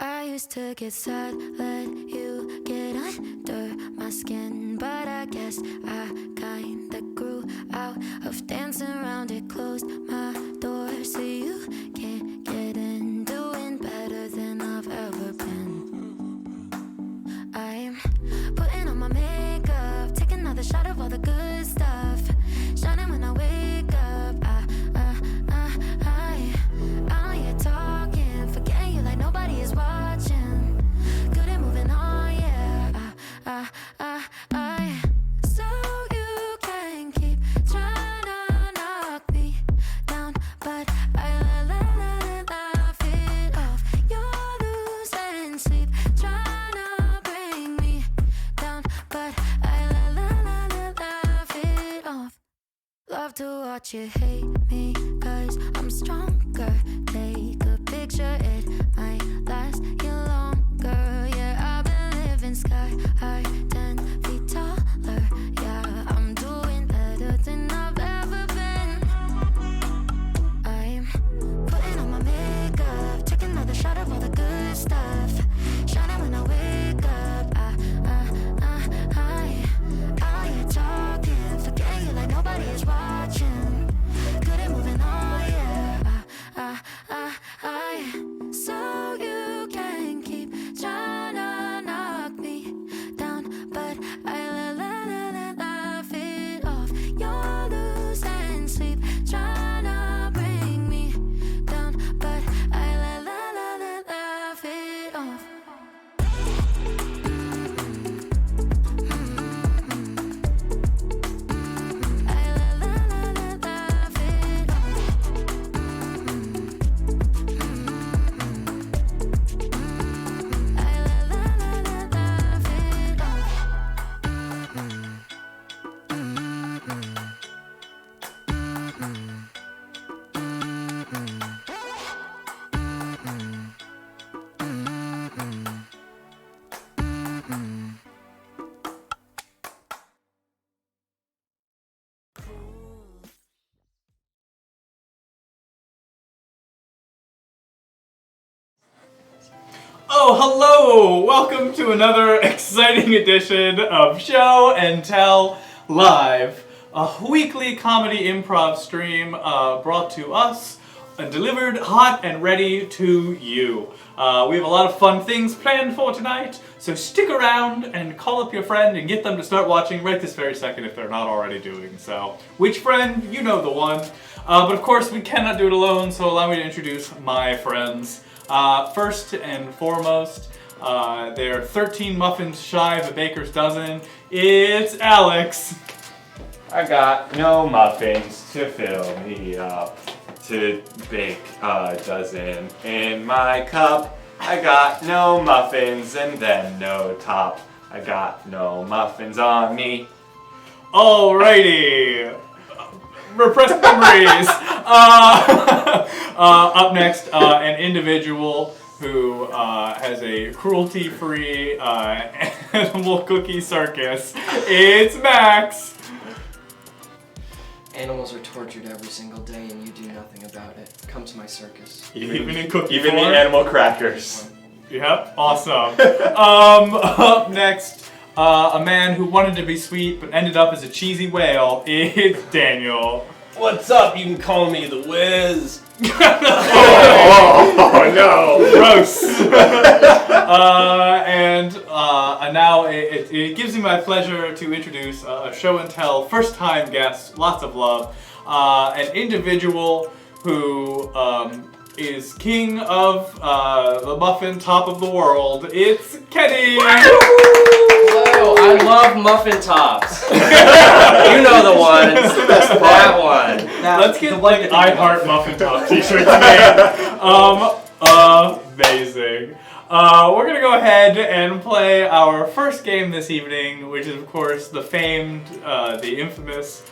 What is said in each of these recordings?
I used to get sad, let you get under my skin, but I guess I kinda grew out of dancing around it. Closed my door so you can't get in. Doing better than I've ever been. I'm putting on my makeup, taking another shot of all the good stuff, shining when I wake up. I ain't talking, forgetting you like nobody is watching. Good at moving on, yeah. So you can keep trying to knock me down, but I laugh it off. You're losing sleep, trying to bring me down, but I laugh it off. Love to watch you hate me, 'cause I'm stronger. Take a picture, it might last you longer. Yeah, I've been living sky high, 10 feet taller. Yeah, I'm doing better than I've ever been. I'm putting on my makeup, taking another shot of all the good stuff, shining when I wake up. I ain't talking, forgetting you like nobody is watching. Good at moving on, yeah. So Hello! Welcome to another exciting edition of Show and Tell Live, a weekly comedy improv stream brought to us and delivered hot and ready to you. We have a lot of fun things planned for tonight, so stick around and call up your friend and get them to start watching right this very second if they're not already doing so. Which friend? You know the one. But of course, we cannot do it alone, so allow me to introduce my friends. First and foremost, they're 13 muffins shy of a baker's dozen. It's Alex. I got no muffins to fill me up to bake a dozen in my cup. I got no muffins and then no top. I got no muffins on me. Alrighty. Repressed memories. Up next, an individual who has a cruelty-free animal cookie circus. It's Max. Animals are tortured every single day and you do nothing about it. Come to my circus. Even in cookie Even form? the animal crackers. Yep, awesome. Up next, a man who wanted to be sweet but ended up as a cheesy whale. It's Daniel. What's up? You can call me the Wiz. Oh no! Gross. And now it gives me my pleasure to introduce a show and tell first-time guest, lots of love, an individual who is king of the muffin top of the world. It's Kenny. Hello, I love muffin tops. You know the one. That one. Let's get like I Heart Muffin Top t-shirts made. Amazing. We're gonna go ahead and play our first game this evening, which is of course the famed, the infamous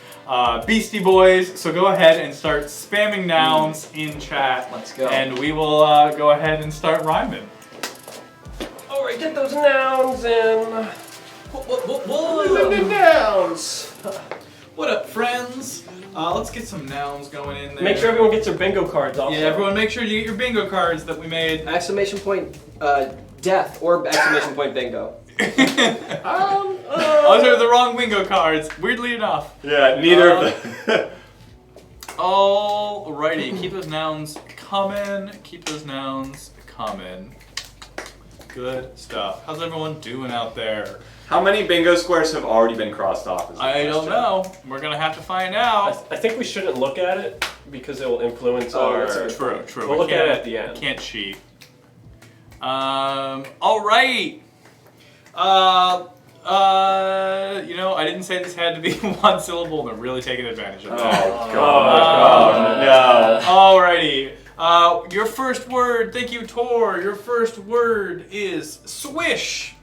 Beastie Boys. So go ahead and start spamming nouns in chat. Let's go. And we will go ahead and start rhyming. Alright, get those nouns in. Nouns. What up, friends? Let's get some nouns going in there. Make sure everyone gets their bingo cards also. Yeah, everyone make sure you get your bingo cards that we made. Exclamation point death or exclamation point bingo. Those are the wrong bingo cards, weirdly enough. Yeah, neither of them. Alrighty, keep those nouns coming. Keep those nouns coming. Good stuff. How's everyone doing out there? How many bingo squares have already been crossed off? Is the I don't question. know. We're gonna have to find out. I think we shouldn't look at it because it will influence our... True. We'll look at it at the end. Can't cheat. Alright. You know, I didn't say this had to be one syllable, and they're really taking advantage of that. Oh god. No. Alrighty. Your first word, thank you, Tor. Your first word is swish.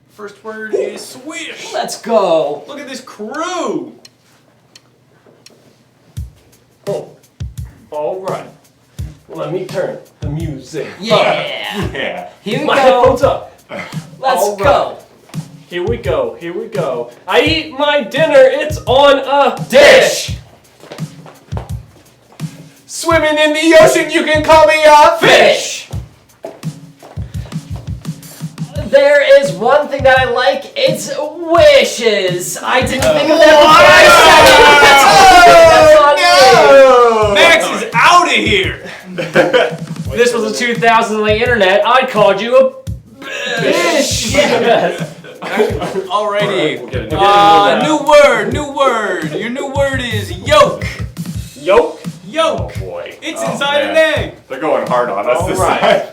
First word is swish. Let's go. Look at this crew. Oh. Alright. Let me turn the music up. Yeah. Yeah. Here we My go. headphones up. Let's All go. Here we go. Here we go. I eat my dinner. It's on a Dish. Swimming in the ocean, you can call me a Fish. There is one thing that I like. It's wishes. I didn't think of that before I said it. That's on me. Max is out of here. If this was a 2000 internet, I'd called you a bitch. Yes. Alrighty. We'll get into New word. Your new word is yolk. Yolk. Yolk. Oh boy. It's Oh, inside man. an egg. They're going hard on us this Alright. time.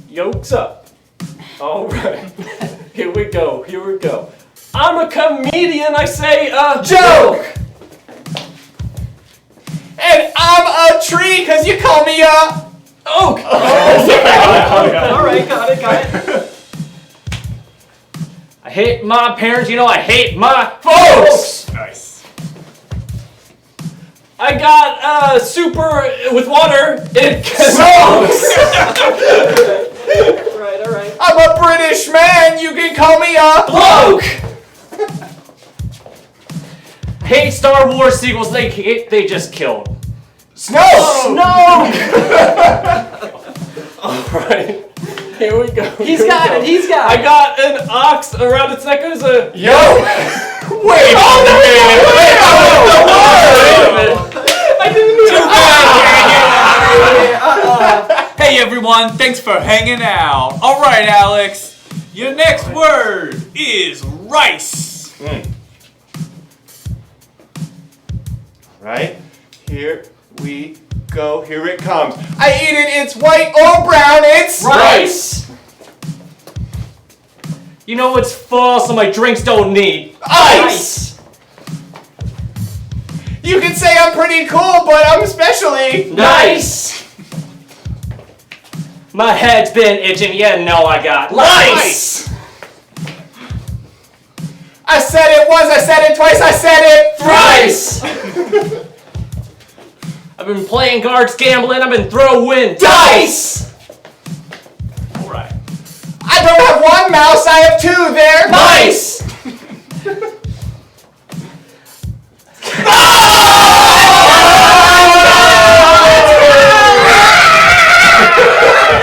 Yolk's up. Alright. Here we go. Here we go. I'm a comedian. I say a Joke. And I'm a tree because you call me a Oak. Alright, got it. I hate my parents, you know I hate my folks! Nice. I got super with water. It Alright. I'm a British man, you can call me a Bloke! I hate Star Wars sequels, they just killed. Snow! No! Alright. Here we go. He's got it. He's got I it. got an ox around its neck. There's a. Yo! Wait a minute! Wait a minute! I didn't know. Hey everyone, thanks for hanging out. All right, Alex, your next word is rice. Right? Here we go. Here it comes. I eat it. It's white or brown. It's Rice. You know it's fall, so my drinks don't need ice. You can say I'm pretty cool, but I'm especially nice. My head's been itching. Yeah, no, I got lice. I said it once, I said it twice, I said it Thrice. I've been playing cards, gambling. I've been throwing dice. All right. I don't have one mouse, I have two. They're mice.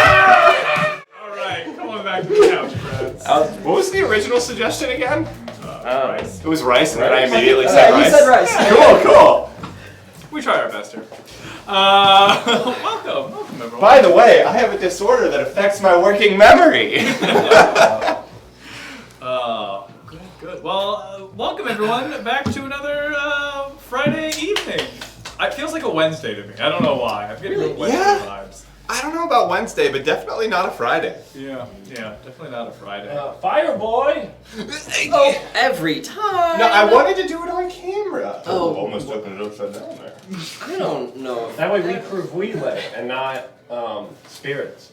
All right, come on back to the couch, friends. What was the original suggestion again? Rice. It was rice, and then I immediately said Yeah, rice. you said rice. Cool. We try our best here. Welcome everyone. By the way, I have a disorder that affects my working memory. Good. Well, welcome everyone back to another Friday evening. It feels like a Wednesday to me. I don't know why. I'm getting real Wednesday vibes. I don't know about Wednesday, but definitely not a Friday. Yeah, definitely not a Friday. Fire boy. Every time. No, I wanted to do it on camera. Oh. Almost opened it upside down there. I don't know. If That way we prove we live and not spirits.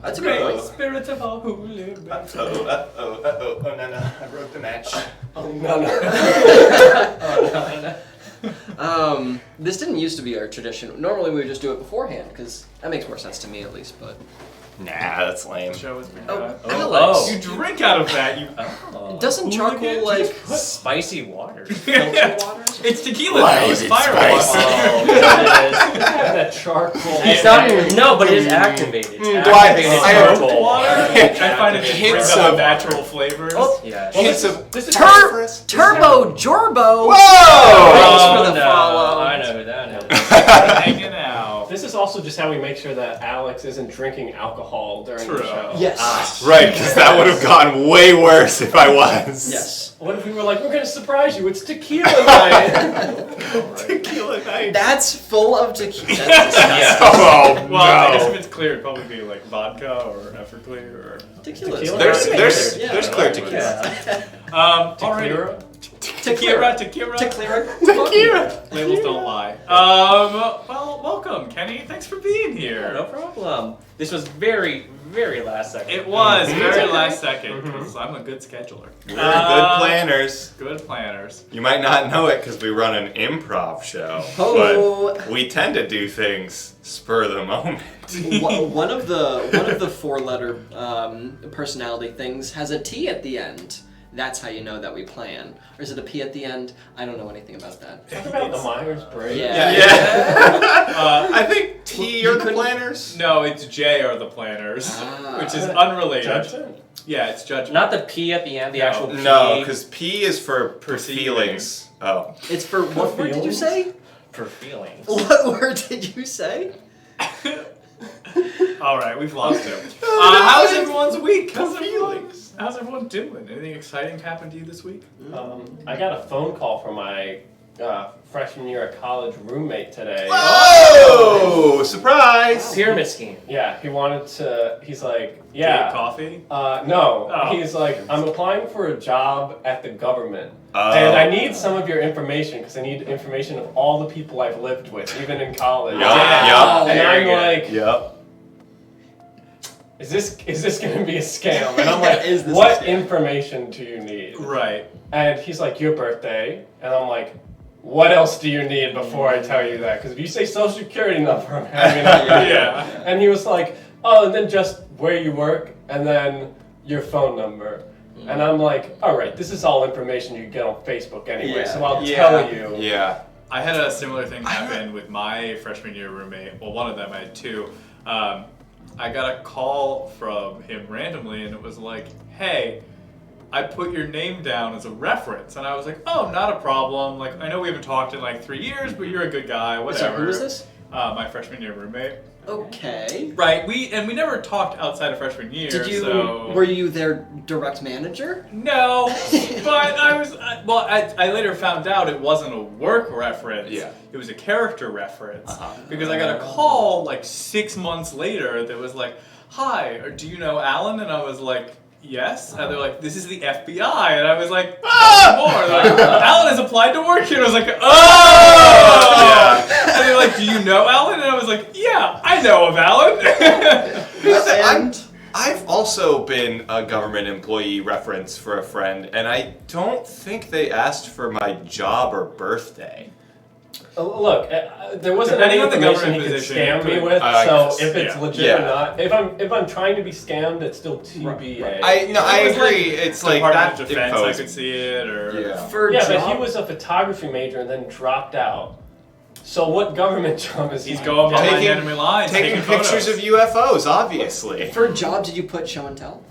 That's a good point. Spirit of all who live. Oh, no, I broke the match. Oh no. This didn't used to be our tradition. Normally we would just do it beforehand, because that makes more sense to me at least, but... Nah, that's lame. Show has begun. Alex. You drink out of that. You. Doesn't charcoal, like... Spicy water. Filter waters? It's tequila. Why though. is It's it fire spicy? water. Have that charcoal. It's not, no, but it is activated. It's activated I have- charcoal. Water. I find it just Hints brings up of- natural flavors. Oh, Yeah. Hints of This is Turbo Jorbo! Whoa! Thanks for the no, follow. I know who that is. Hanging out. This is also just how we make sure that Alex isn't drinking alcohol during True. the show. Yes. Right, because that would have gone way worse if I was. Yes. What if we were like, we're gonna surprise you, it's tequila night? Tequila night. That's full of tequila. That's disgusting. Oh, Well, I guess if no. it's clear, it'd probably be like vodka or Everclear or. Tequila. Tequila? There's Yeah. clear tequila. Yeah. Alright. Tequila? Tequila. Labels don't lie. Well, welcome, Kenny. Thanks for being here. No problem. This was very, very last second. It was Mhm. very Okay. last second because I'm a good scheduler. We're good planners. Good planners. You might not know it because we run an improv show, Oh. but we tend to do things spur of the moment. One of the four-letter personality things has a T at the end. That's how you know that we plan. Or is it a P at the end? I don't know anything about that. Talk about the Myers-Briggs. Yeah. I think T You are the couldn't- planners. No, it's J are the planners, Ah. which is unrelated. Judgment? Yeah, it's judgment. Not the P at the end, the No. actual P. No, because P is for Perceiving. feelings. Oh. It's for what word did you say? For feelings. What word did you say? All right, we've lost him. How's everyone's week? How's everyone doing? Anything exciting happened to you this week? I got a phone call from my freshman year of college roommate today. Oh, surprise! Pyramid scheme. Yeah, he's like, Did yeah. you get coffee? No. Oh. He's like, I'm applying for a job at the government. Oh. And I need some of your information because I need information of all the people I've lived with, even in college. Yup, And Very I'm good. like, yup. is this gonna be a scam? And I'm like, Is this a what scam? information do you need? Right. And he's like, your birthday. And I'm like, what else do you need before I tell you that? Because if you say social security number, I'm having a Yeah. And he was like, oh, and then just where you work, and then your phone number. And I'm like, all right, this is all information you get on Facebook anyway, Yeah. so I'll Yeah. tell you. Yeah. I had a similar thing happen with my freshman year roommate. Well, one of them, I had two. I got a call from him randomly, and it was like, "Hey, I put your name down as a reference," and I was like, "Oh, not a problem. Like, I know we haven't talked in like 3 years, but you're a good guy. Whatever." So who is this? My freshman year roommate. Okay. Right. We never talked outside of freshman year. Did you? So... Were you their direct manager? No, but I later found out it wasn't a work reference. Yeah. It was a character reference. Because I got a call like 6 months later that was like, "Hi, do you know Alan?" And I was like, "Yes." And they're like, "This is the FBI." And I was like, more. They're like, "Alan has applied to work here." And I was like, "Oh! Yeah." And they're like, "Do you know Alan?" And I was like, "Yeah, I know of Alan." And I've also been a government employee reference for a friend, and I don't think they asked for my job or birthday. Look, there wasn't any Depending on the information he government could position, scam me you with, could- so yes, if it's yeah. legit Yeah. or not, if I'm trying to be scammed, it's still TBA. I It was agree. It's like Department that of Defense, info I is- could see it, or Yeah. for Yeah, job, but he was a photography major and then dropped out. So what government job is he's he? going behind Taking- enemy lines, Taking pictures photos. of UFOs, obviously. for a job, did you put show and tell?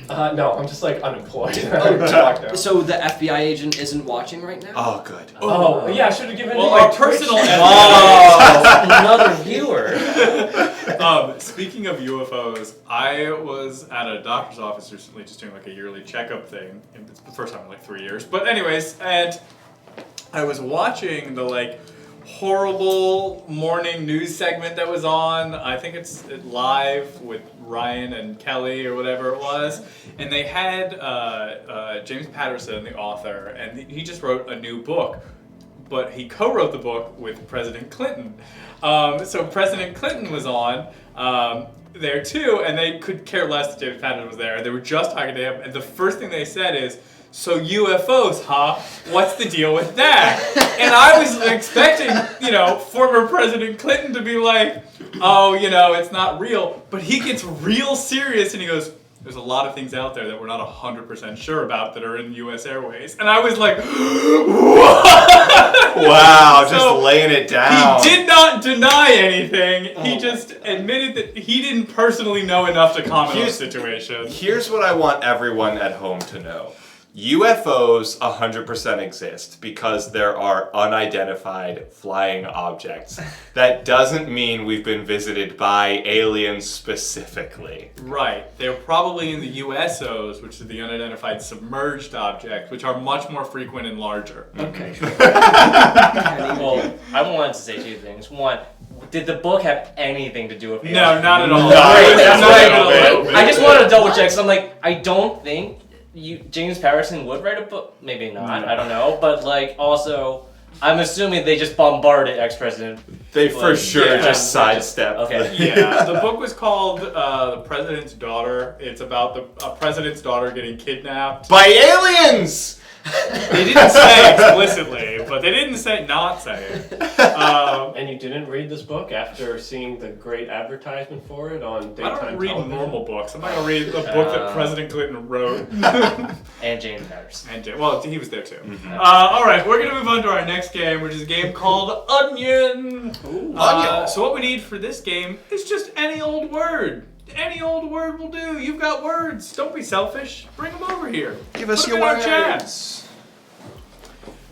No, I'm just like unemployed. So the FBI agent isn't watching right now? Oh, good. Oh, yeah, I should have given Well, you our my Twitch personal name. Oh, another viewer. Speaking of UFOs, I was at a doctor's office recently just doing like a yearly checkup thing. And it's the first time in like 3 years. But anyways, and I was watching the like horrible morning news segment that was on. I think it's live with Ryan and Kelly or whatever it was. And they had James Patterson, the author, and he just wrote a new book. But he co-wrote the book with President Clinton. So President Clinton was on there too, and they could care less that James Patterson was there. They were just talking to him, and the first thing they said is, "So UFOs, huh? What's the deal with that?" And I was expecting, former President Clinton to be like, "Oh, it's not real." But he gets real serious, and he goes, "There's a lot of things out there that we're not 100% sure about that are in U.S. Airways." And I was like, "What?" Wow, So, just laying it down. He did not deny anything. He just admitted that he didn't personally know enough to comment on the situation. Here's what I want everyone at home to know. UFOs 100% exist because there are unidentified flying objects. That doesn't mean we've been visited by aliens specifically. Right. They're probably in the USOs, which is the unidentified submerged object, which are much more frequent and larger. Okay, sure. Well, I wanted to say two things. One, did the book have anything to do with it? No, not at all. Great, that's Not what even a little bit. I just wanted to double check. So I'm like, I don't think James Patterson would write a book. Maybe not. I don't know. But like, also, I'm assuming they just bombarded ex-president. They for sure yeah, just sidestepped. Okay. Yeah, the book was called The President's Daughter. It's about the president's daughter getting kidnapped. By aliens! They didn't say explicitly, but they didn't say not say it. And you didn't read this book after seeing the great advertisement for it on I daytime don't read television? normal books. I'm not gonna read the book that President Clinton wrote. And James Patterson. Well, he was there too. All right, we're gonna move on to our next game, which is a game called Onion. Onion. So what we need for this game is just any old word. Any old word will do. You've got words. Don't be selfish. Bring them over here. Give us Put your them in our words.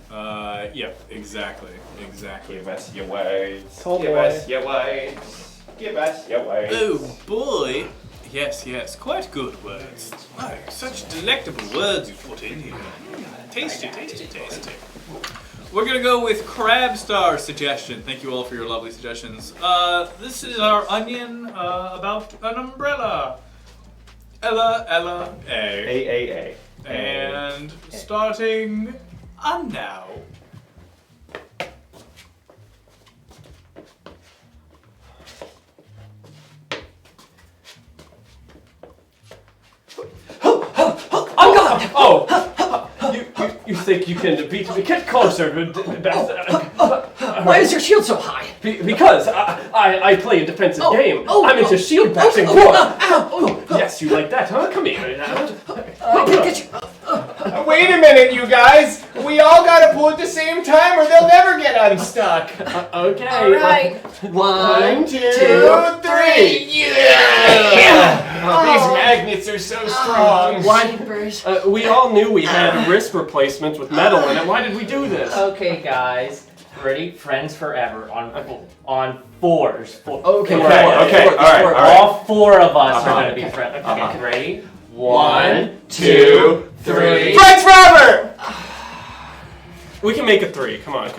chat. Yep, exactly. Give us your words. Oh, Give boy. us your words. Give us your words. Oh boy. Yes, quite good words. Oh, such delectable words you put in here. Tasty. We're gonna go with Crab Star suggestion. Thank you all for your lovely suggestions. This is our onion about an umbrella. Ella, A. A. And starting now. Oh, you think you can beat me? Get closer. Why is your shield so high? Because I play a defensive game. I'm into shield boxing. Yes, you like that, huh? Come here. I can get you. Wait a minute, you guys! We we all gotta pull at the same time or they'll never get unstuck. Okay. All right. 1, 2, 3. Yeah! Oh, these magnets are so strong. We all knew we had wrist replacements with metal in it. Why did we do this? Okay, guys. Ready? Friends forever on fours. Okay. Okay, all right. All 4 of us Uh-huh. are gonna be friends. Okay, Uh-huh. ready? 1, 2, 3. Friends forever! We can make it 3. Come on.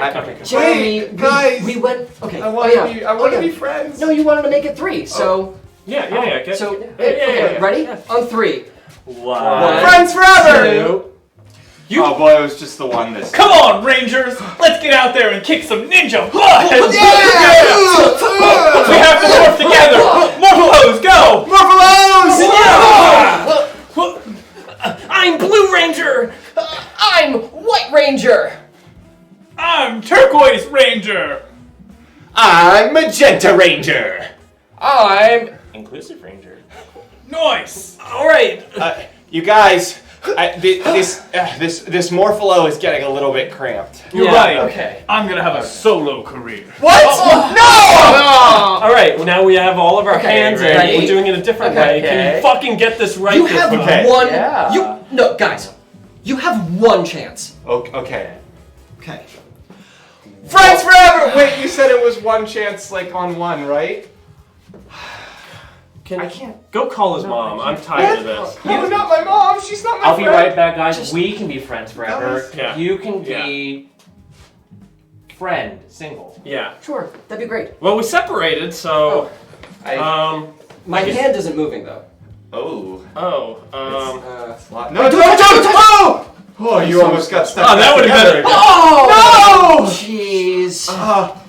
Jeremy, guys. we went. Okay. I want to be friends. No, you wanted to make it 3. So. Yeah. So. Yeah. Ready? On 3. 1. Friends forever! 2. Oh boy, it was just the one this Come on, Rangers! Let's get out there and kick some ninja butt! Yeah! We have to morph together! Morpholos, go! I'm Blue Ranger. I'm White Ranger. I'm Turquoise Ranger! I'm Magenta Ranger. I'm Inclusive Ranger. Nice! All right. You guys, this Morpholo is getting a little bit cramped. You're Yeah, right. okay. I'm gonna have a solo career. What? All right. Now we have all of our hands in. ready? We're doing it a different way. Can Okay. you fucking get this right? You this have time? one. Yeah. No, guys. You have one chance. Okay. Okay. Friends forever! Wait, you said it was one chance, like on one, right? I can't. Go call his mom. I'm tired of this. No, not my mom. She's not my I'll be friend. right back, guys. We can be friends forever. Yeah. You can be friend single. Yeah. Sure, that'd be great. Well, we separated, so. My hand isn't moving though. Oh. No, don't! Oh, you almost got stuck. Oh, that would've together been- again. Oh! Jeez.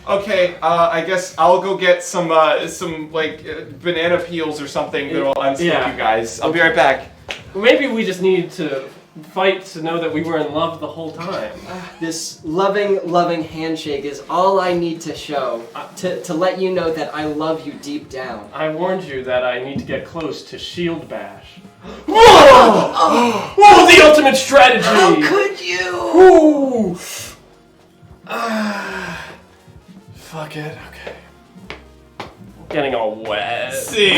Okay. I guess I'll go get some banana peels or something that'll unstick Yeah. you guys. I'll be right back. Maybe we just need to fight to know that we were in love the whole time. This loving handshake is all I need to show to let you know that I love you deep down. I warned you that I need to get close to Shield Bash. Whoa! The ultimate strategy! How could you? Ooh. Fuck it, okay. Getting all wet. See.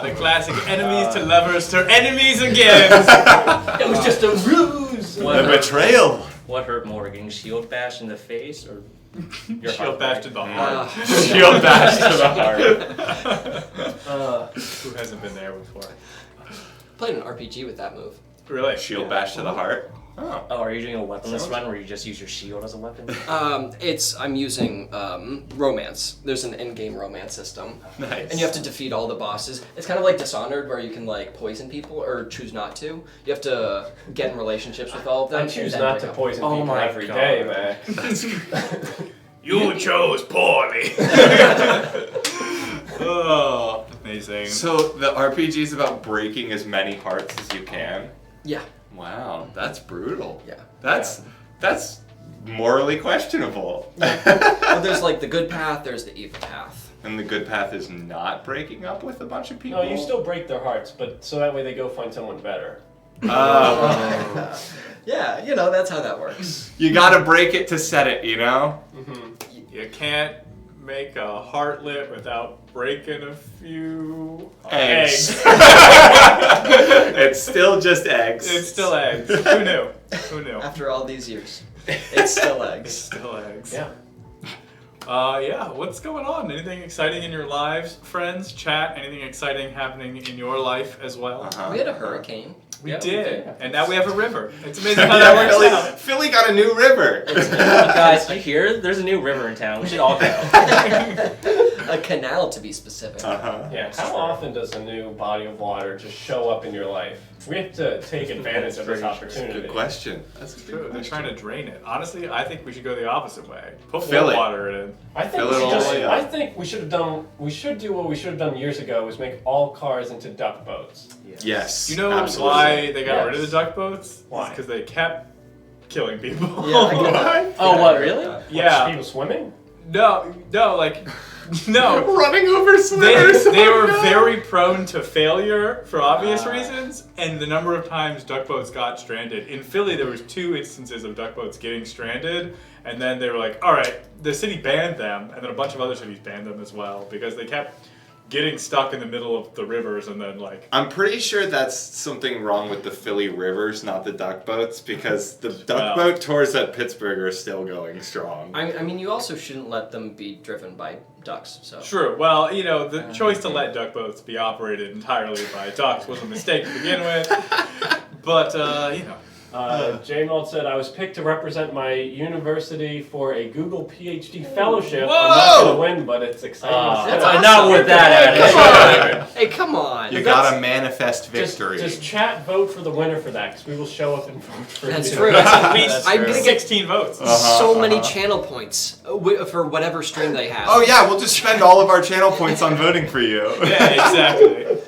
The classic enemies to lovers to enemies again. It was just a ruse! The betrayal. What hurt more, getting shield bashed in the face or your Shield bashed in the heart. Shield bash to the heart. Who hasn't been there before? Played an RPG with that move. Really? Shield bash to the heart. Oh, are you doing a weaponless run where you just use your shield as a weapon? I'm using romance. There's an in-game romance system. Nice. And you have to defeat all the bosses. It's kind of like Dishonored, where you can like poison people or choose not to. You have to get in relationships with all of them. I choose and then not to break up. poison Oh people my every God. day, man. You chose poorly. Oh, amazing. So the RPG is about breaking as many hearts as you can. Yeah. Wow, that's brutal. Yeah. That's morally questionable. Well, there's like the good path. There's the evil path. And the good path is not breaking up with a bunch of people. No, you still break their hearts, but so that way they go find someone better. Yeah, you know that's how that works. You gotta break it to set it, you know? You can't make a heartlet without breaking a few Eggs. It's still just eggs. It's still eggs. Who knew? Who knew? After all these years, it's still It's eggs. still eggs. Yeah. Yeah, what's going on? Anything exciting in your lives, friends? Chat, anything exciting happening in your life as well? Uh-huh. We had a hurricane. We Yeah, we did. did. And now we have a river. It's amazing how that works out. Philly got a new river. Guys, you hear? There's a new river in town. We should all go. A canal, to be specific. Uh-huh. Yeah, how often does a new body of water just show up in your life? We have to take advantage of this opportunity. Good question. That's a True, good they're question. trying to drain it. Honestly, I think we should go the opposite way. Put Fill more it. water in. I think Fill we it should all just, the way up. I think we should do what we should have done years ago was make all cars into duck boats. Yes. You know absolutely. why they got Yes. rid of the duck boats? Why? Because they kept killing people. Yeah, I get that. Oh, what, really? Yeah. People swimming? No, like No. Running over They, swimmers. they Oh, were no. very prone to failure for obvious reasons, and the number of times duck boats got stranded. In Philly, there was 2 instances of duck boats getting stranded, and then they were like, all right, the city banned them, and then a bunch of other cities banned them as well, because they kept getting stuck in the middle of the rivers, and then like... I'm pretty sure that's something wrong with the Philly rivers, not the duck boats, because the duck boat tours at Pittsburgh are still going strong. I mean, you also shouldn't let them be driven by ducks. So. True. Well, you know, the choice to let duck boats be operated entirely by ducks was a mistake to begin with, but, you know... J Mold said, I was picked to represent my university for a Google PhD fellowship. Whoa! I'm not going to win, but it's exciting. That's Not awesome. with that Come attitude. on. Hey, come on. You gotta manifest victory. Just chat vote for the winner for that, because we will show up and vote for That's you. true. At least I'm gonna get 16 votes. so many channel points for whatever stream they have. Oh yeah, we'll just spend all of our channel points on voting for you. Yeah, exactly.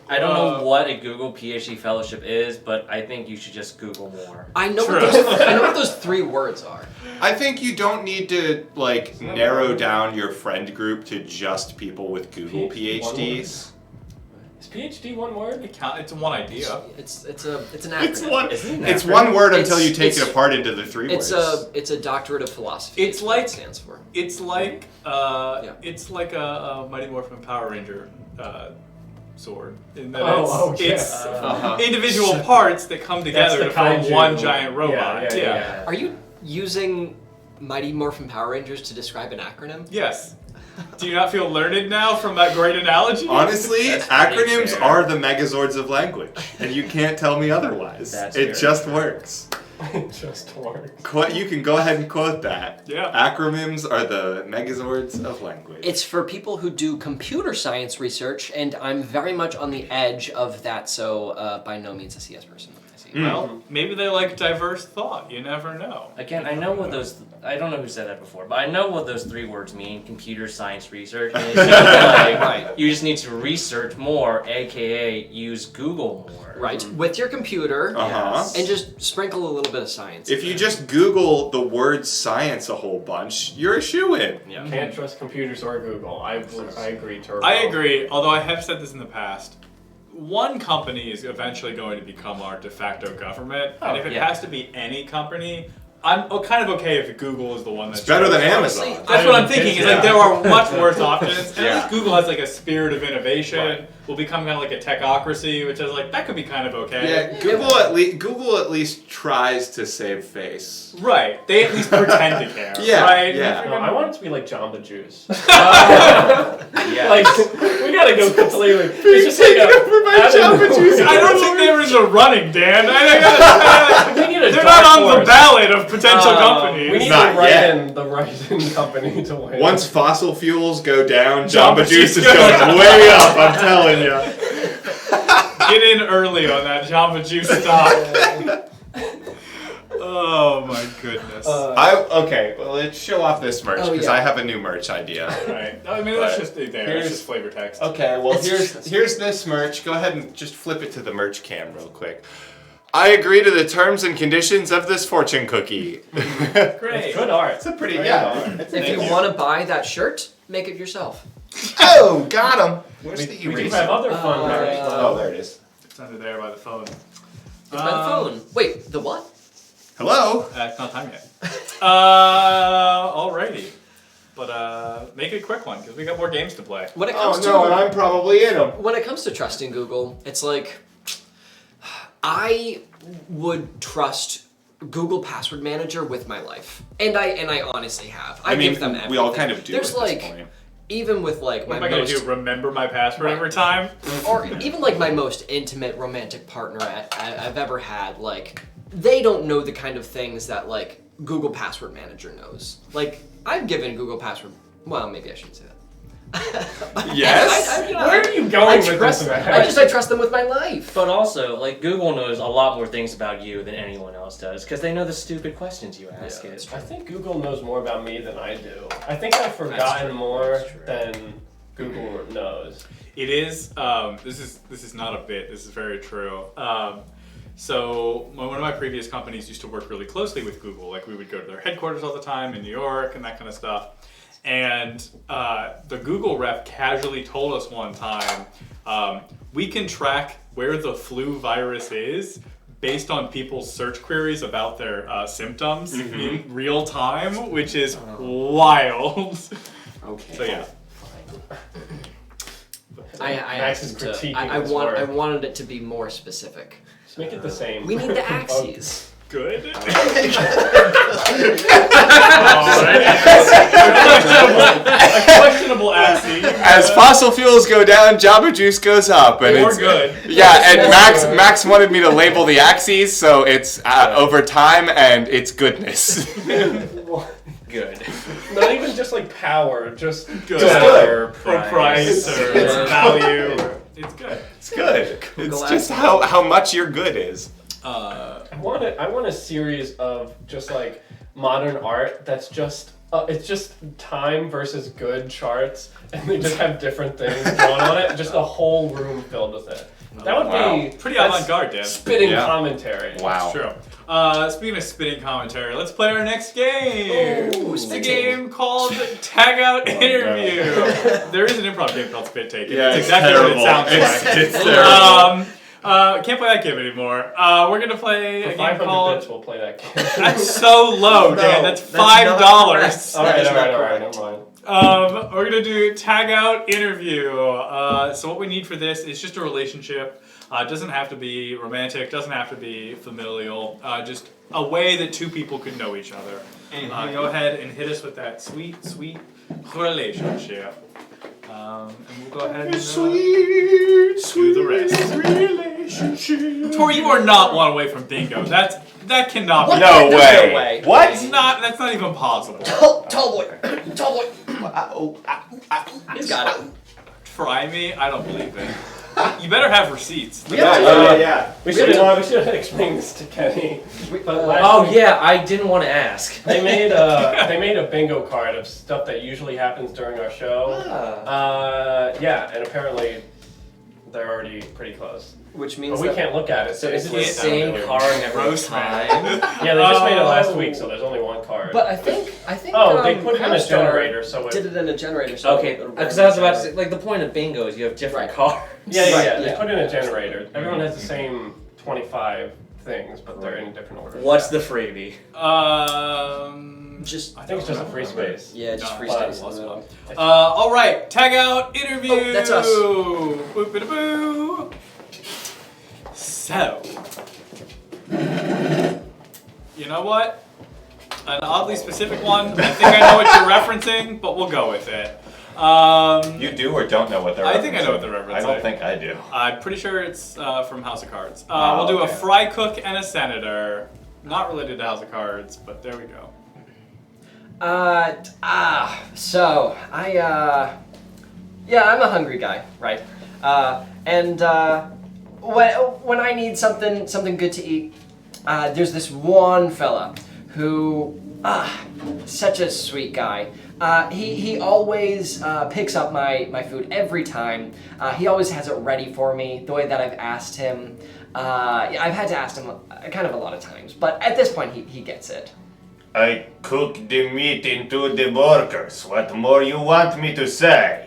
I don't know what a Google PhD fellowship is, but I think you should just Google more. I know True. I know what those 3 words are. I think you don't need to like narrow down your friend group to just people with Google PhDs. Is PhD one word? It's one idea. It's an acronym. It's one word until you take It's- it apart into the 3 It's words. a doctorate of philosophy. It's is what like- it stands for. It's like a Mighty Morphin Power Ranger sword. In that it's individual parts that come together to form kaiju. one giant robot. Yeah. Are you using Mighty Morphin Power Rangers to describe an acronym? Yes. Do you not feel learned now from that great analogy? Honestly, That's pretty acronyms fair. are the megazords of language, and you can't tell me otherwise. That's it very just true. works. It just works. You can go ahead and quote that. Yeah. Acronyms are the megazords of language. It's for people who do computer science research, and I'm very much on the edge of that, so by no means a CS person. I see. Well, maybe they like diverse thought. You never know. Again, I know what those. I don't know who said that before, but I know what those 3 words mean: computer science research. And it's just like, Right. you just need to research more, aka use Google more. Right, with your computer, Uh-huh. and just sprinkle a little bit of science. If you just Google the word science a whole bunch, you're a shoo-in. Yeah. Can't trust computers or Google. I agree, Turbo. I agree, although I have said this in the past. One company is eventually going to become our de facto government, and if it yeah. has to be any company, I'm kind of okay if Google is the one that's It's better than chosen. Amazon. That's what I'm thinking. Is like there are much worse options. And Yeah. at least Google has like a spirit of innovation. Right. Will become kind of like a techocracy, which is like that could be kind of okay. Yeah, Google at least tries to save face. Right. They at least pretend to care. Yeah, Right. yeah. No, I want it to be like Jamba Juice. Yeah. Like, we gotta go completely. It's just like Jamba Juice. I don't think they were in the running, Dan. I gotta say, we need a they're dark not on the horse. ballot of potential companies. We need Not yet. the right-in company to win. Once fossil fuels go down, Jamba Jamba Juice is Juice going goes way up, I'm telling you. Get in early on that Jamba Juice stock. Oh my goodness. Okay, well, let's show off this merch, Oh, because yeah. I have a new merch idea. Right. I mean, that's But just there. here's- It's just flavor text. Okay, well, It's here's this merch. Go ahead and just flip it to the merch cam real quick. I agree to the terms and conditions of this fortune cookie. Great. Good art. It's a pretty, Great yeah. art. It's If you want to buy that shirt, make it yourself. Oh, got him. Where's the We do eraser? have other fun Oh, merch. yeah. Oh, there it is. It's under there by the phone. It's by the phone. Wait, the what? Hello. It's not time yet. Alrighty. But make it a quick one because we got more games to play. When it Oh comes no, to and I'm probably in them. when it comes to trusting Google, it's like I would trust Google Password Manager with my life, and I honestly have. I mean, give them everything. we all kind of do There's at like this point. even with like What my am I gonna most do? Remember my password Right. every time? or even like my most intimate romantic partner I've ever had, like they don't know the kind of things that like Google Password Manager knows. Like I've given Google Password. Well, maybe I shouldn't say that. Yes? Where are you going with trust, this, man? I trust them with my life. But also, like, Google knows a lot more things about you than anyone else does, because they know the stupid questions you ask Yeah, it. that's I think Google knows more about me than I do. I think I've forgotten true, more that's true. than Google knows. It is. This is not a bit. This is very true. So one of my previous companies used to work really closely with Google. Like we would go to their headquarters all the time in New York and that kind of stuff. And the Google rep casually told us one time, we can track where the flu virus is based on people's search queries about their symptoms in real time, which is wild. Okay. So yeah. Max is critiquing I this want. word. I wanted it to be more specific. Just make it the same. We need the axes. Good. A questionable axie. As fossil fuels go down, Jamba Juice goes up, and Or it's good. Yeah, and Max wanted me to label the axes, so it's over time and it's goodness. Good. Not even just like power, just Good. good. Or price or value. It's good. It's good. It's just how much your good is. I want a series of just like modern art that's just it's just time versus good charts, and they just have different things drawn on it. Just a whole room filled with it. That would be Pretty that's avant-garde, Dan. spitting Yeah. commentary. Wow. True. Speaking of spitting commentary, let's play our next game. Ooh, It's a spit game called Tag Out Interview. There is an improv game called Spit Taking. Yeah, It's it's exactly terrible. what it sounds like. It's terrible. Can't play that game anymore. We're gonna play For a game 500 called. bits, we'll play that game. That's so low, Dan. That's $5. All right, never mind. We're gonna do Tag Out Interview. So what we need for this is just a relationship. It doesn't have to be romantic. Doesn't have to be familial. Just a way that two people could know each other. Go ahead and hit us with that sweet, sweet relationship. And we'll go ahead and do the rest. Tori, you are not one away from bingo. That cannot be. No There's way. no way. What? That's not even possible. Tall boy. He's got it. Try me? I don't believe it. You better have receipts. Yeah. We should have explained this to Kenny. But last week, Yeah, I didn't want to ask. they made a bingo card of stuff that usually happens during our show. And apparently they're already pretty close. Which means But we that can't look at it. So it's the can't same download it. card every Gross, time. Yeah, they just made it last week, so there's only one card. But I think. they put it in a Halfstar generator, so Did it. it in a generator. So Okay, because I was about to say, like, the point of bingo is you have different Right. cards. Yeah. Right, They yeah. put it in a generator. Everyone has the same 25 things, but they're in different orders. What's the freebie? Just. I think it's just a free space. Yeah, just free No, space in the middle. All right, Tag Out Interview. Oh, that's us. Boop-a-da-boo. So, you know what? An oddly specific one. I think I know what you're referencing, but we'll go with it. You do or don't know what they're I think I know what they're referencing. I don't think I do. I'm pretty sure it's from House of Cards. We'll do a okay. fry cook and a senator. Not related to House of Cards, but there we go. So I'm a hungry guy, right? When I need something good to eat, there's this one fella who, such a sweet guy. He always picks up my food every time. He always has it ready for me the way that I've asked him. I've had to ask him kind of a lot of times, but at this point he gets it. I cook the meat into the burgers. What more you want me to say?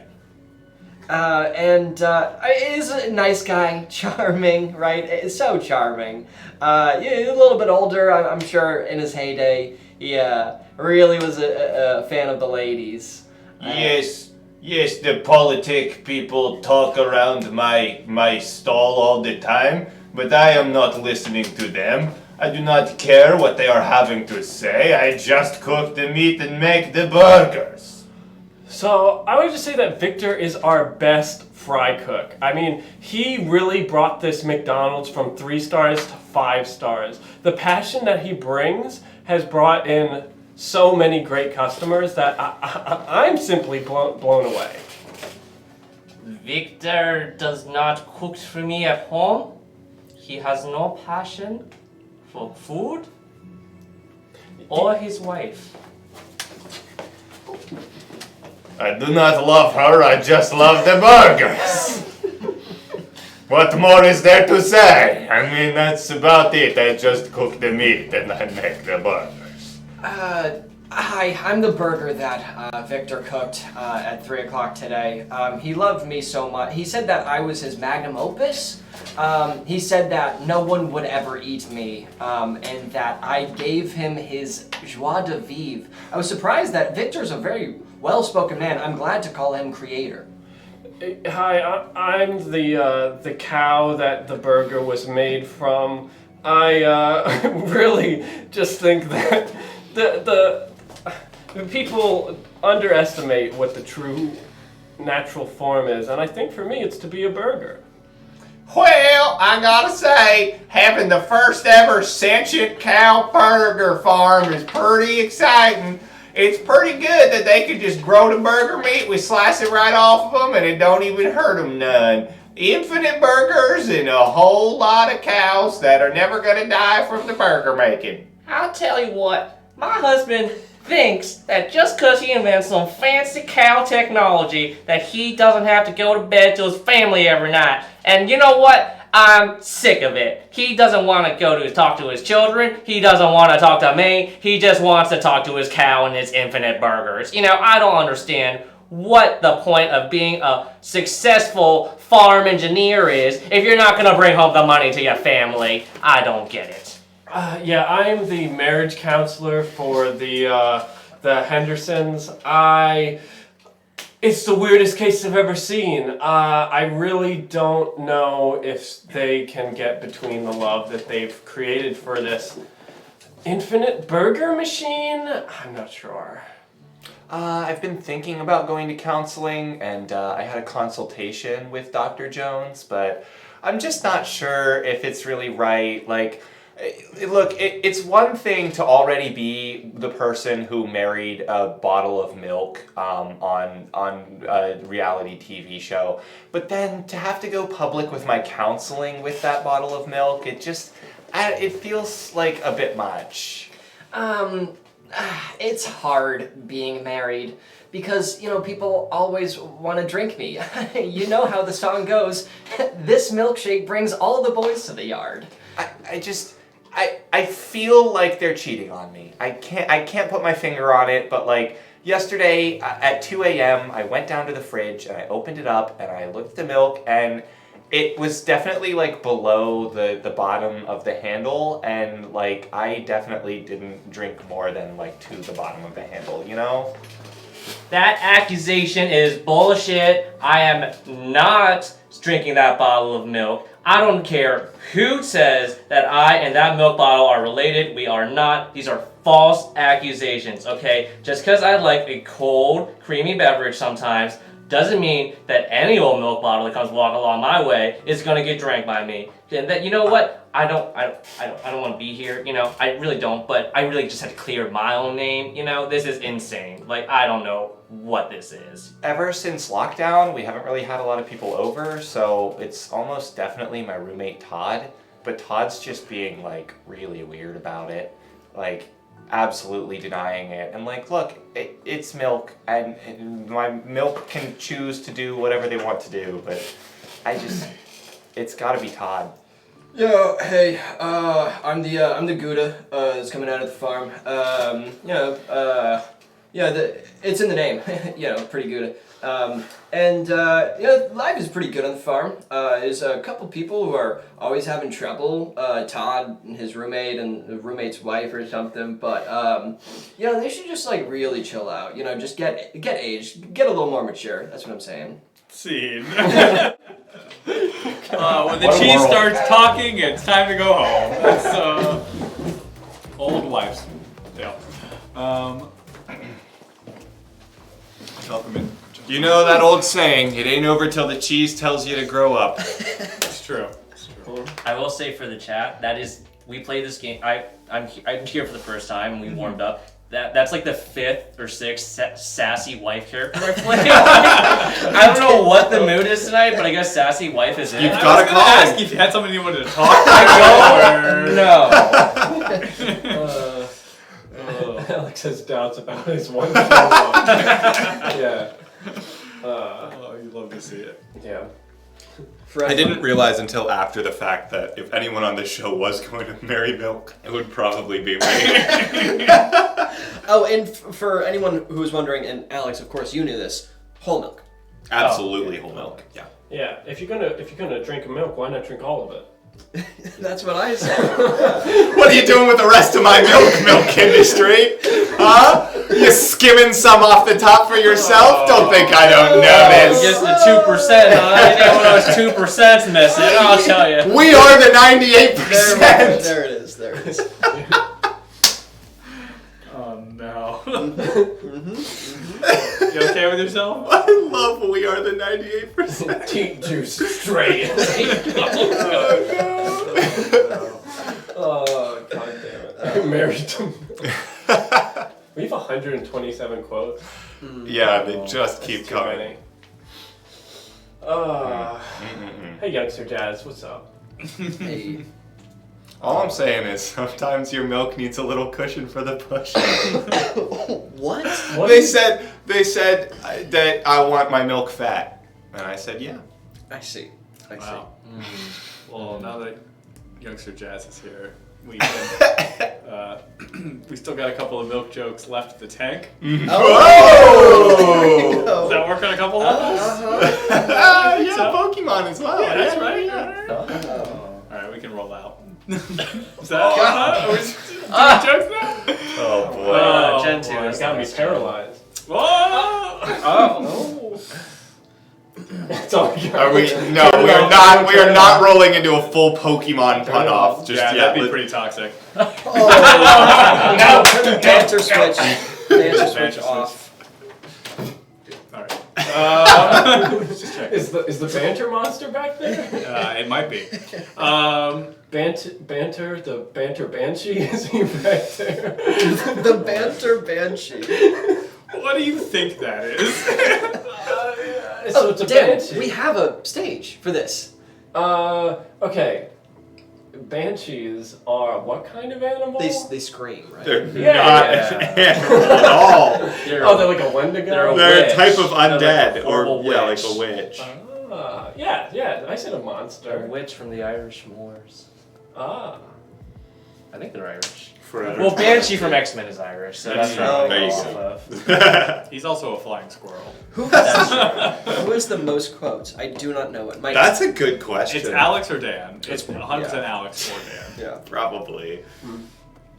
He's a nice guy, charming, right? It's so charming. Yeah, a little bit older, I'm sure, in his heyday. He really was a fan of the ladies. Yes, the politic people talk around my stall all the time, but I am not listening to them. I do not care what they are having to say. I just cook the meat and make the burgers. So I would just say that Victor is our best fry cook. I mean, he really brought this McDonald's from 3 stars to 5 stars. The passion that he brings has brought in so many great customers that I'm simply blown away. Victor does not cook for me at home. He has no passion for food or his wife. I do not love her, I just love the burgers. What more is there to say? I mean, that's about it. I just cook the meat and I make the burgers. Hi, I'm the burger that Victor cooked at 3 o'clock today. He loved me so much. He said that I was his magnum opus. He said that no one would ever eat me, and that I gave him his joie de vivre. I was surprised that Victor's a very well-spoken man. I'm glad to call him creator. Hi, I'm the cow that the burger was made from. I really just think that the people underestimate what the true natural form is, and I think for me it's to be a burger. Well, I gotta say, having the first ever sentient cow burger farm is pretty exciting. It's pretty good that they could just grow the burger meat, we slice it right off of them, and it don't even hurt them none. Infinite burgers and a whole lot of cows that are never gonna die from the burger making. I'll tell you what, my husband thinks that just because he invents some fancy cow technology that he doesn't have to go to bed to his family every night. And you know what? I'm sick of it. He doesn't want to go to talk to his children. He doesn't want to talk to me. He just wants to talk to his cow and his infinite burgers. You know, I don't understand what the point of being a successful farm engineer is if you're not going to bring home the money to your family. I don't get it. Yeah, I'm the marriage counselor for the Hendersons. It's the weirdest case I've ever seen. I really don't know if they can get between the love that they've created for this infinite burger machine. I'm not sure. I've been thinking about going to counseling, and I had a consultation with Dr. Jones, but I'm just not sure if it's really right. Like, look, it's one thing to already be the person who married a bottle of milk on a reality TV show, but then to have to go public with my counseling with that bottle of milk, it feels like a bit much. It's hard being married because, you know, people always want to drink me. You know how the song goes, this milkshake brings all the boys to the yard. I feel like they're cheating on me. I can't put my finger on it, but like yesterday at 2 a.m. I went down to the fridge and I opened it up and I looked at the milk and it was definitely like below the bottom of the handle, and like I definitely didn't drink more than like to the bottom of the handle, you know? That accusation is bullshit. I am not drinking that bottle of milk. I don't care who says that I and that milk bottle are related. We are not. These are false accusations, okay? Just because I like a cold, creamy beverage sometimes doesn't mean that any old milk bottle that comes walking along my way is gonna get drank by me. And that, you know what? I don't want to be here. You know, I really don't. But I really just had to clear my own name. You know, this is insane. Like, I don't know what this is. Ever since lockdown, we haven't really had a lot of people over, so it's almost definitely my roommate Todd. But Todd's just being like really weird about it, like absolutely denying it. And like, look, it's milk, and my milk can choose to do whatever they want to do. But it's got to be Todd. Yo, hey, I'm the Gouda, that's coming out of the farm. It's in the name, you know, pretty Gouda. Life is pretty good on the farm. There's a couple people who are always having trouble, Todd and his roommate and the roommate's wife or something, but, they should just, like, really chill out, you know, just get aged, get a little more mature, that's what I'm saying. Scene. When the cheese starts talking, it's time to go home. That's old wives' tale. Welcome in. You know that old saying, it ain't over till the cheese tells you to grow up. It's true. I will say for the chat, that is, we played this game. I'm here for the first time and we warmed up. That's like the 5th or 6th sassy wife character I play. I don't know what the mood is tonight, but I guess sassy wife is it. You've I got was to gonna call ask him. you if you had somebody you wanted to talk to. No. Alex has doubts about his one show. Yeah. Oh, you love to see it. Yeah. I didn't realize until after the fact that if anyone on this show was going to marry milk, it would probably be me. Oh, and for anyone who was wondering, and Alex, of course, you knew this, whole milk. Absolutely whole milk. Yeah. Yeah, if you're gonna drink milk, why not drink all of it? That's what I said. What are you doing with the rest of my milk industry? Huh? You skimming some off the top for yourself? Don't think I don't notice. Just the 2%, huh? Anyone knows 2%'s missing, I'll tell you. We are the 98%. There it is. Oh no. You okay with yourself? I love we are the 98%. Teat juice straight. Oh, god damn it. I'm married to milk. We have 127 quotes. Yeah, they just keep Too coming. many. Hey, Youngster Jazz, what's up? Hey. All I'm saying is sometimes your milk needs a little cushion for the push. What? They said that I want my milk fat, and I said yeah. I see. Wow. Well, now that Youngster Jazz is here, we can, we still got a couple of milk jokes left at the tank. Oh! Does that work on a couple of those? Yeah, Pokemon as well. Yeah, that's right. Yeah. All right, we can roll out. Is that? Are we doing jokes now? Oh boy. Oh, Gen 2 boy. has got me Paralyzed. Whoa! Oh. That's all we got. Are we? No, we are not. We are not rolling into a full Pokemon pun off just Yeah, yet. that'd be pretty toxic. Banter switch. Banter switch off. All right. Just check. Is the banter monster back there? It might be. Banter, the banter banshee, is he back there? The banter banshee. What do you think that is? So it's a damn it. banshee. We have a stage for this. Okay. Banshees are what kind of animal? They scream, right? They're Yeah, not at all. They're like a Wendigo? They're They're a witch. type of They're like undead, a horrible like witch. a witch. Yeah, I said a A monster. witch from the Irish Moors. Ah. I think they're Irish. Forever. Well, Banshee from X-Men is Irish, so that's Oh, what there you I'm go. off of. He's also a flying squirrel. Who has the most quotes? I do not know it. That's a good question. It's Alex or Dan. It's 100% Alex or Dan. Yeah. Probably.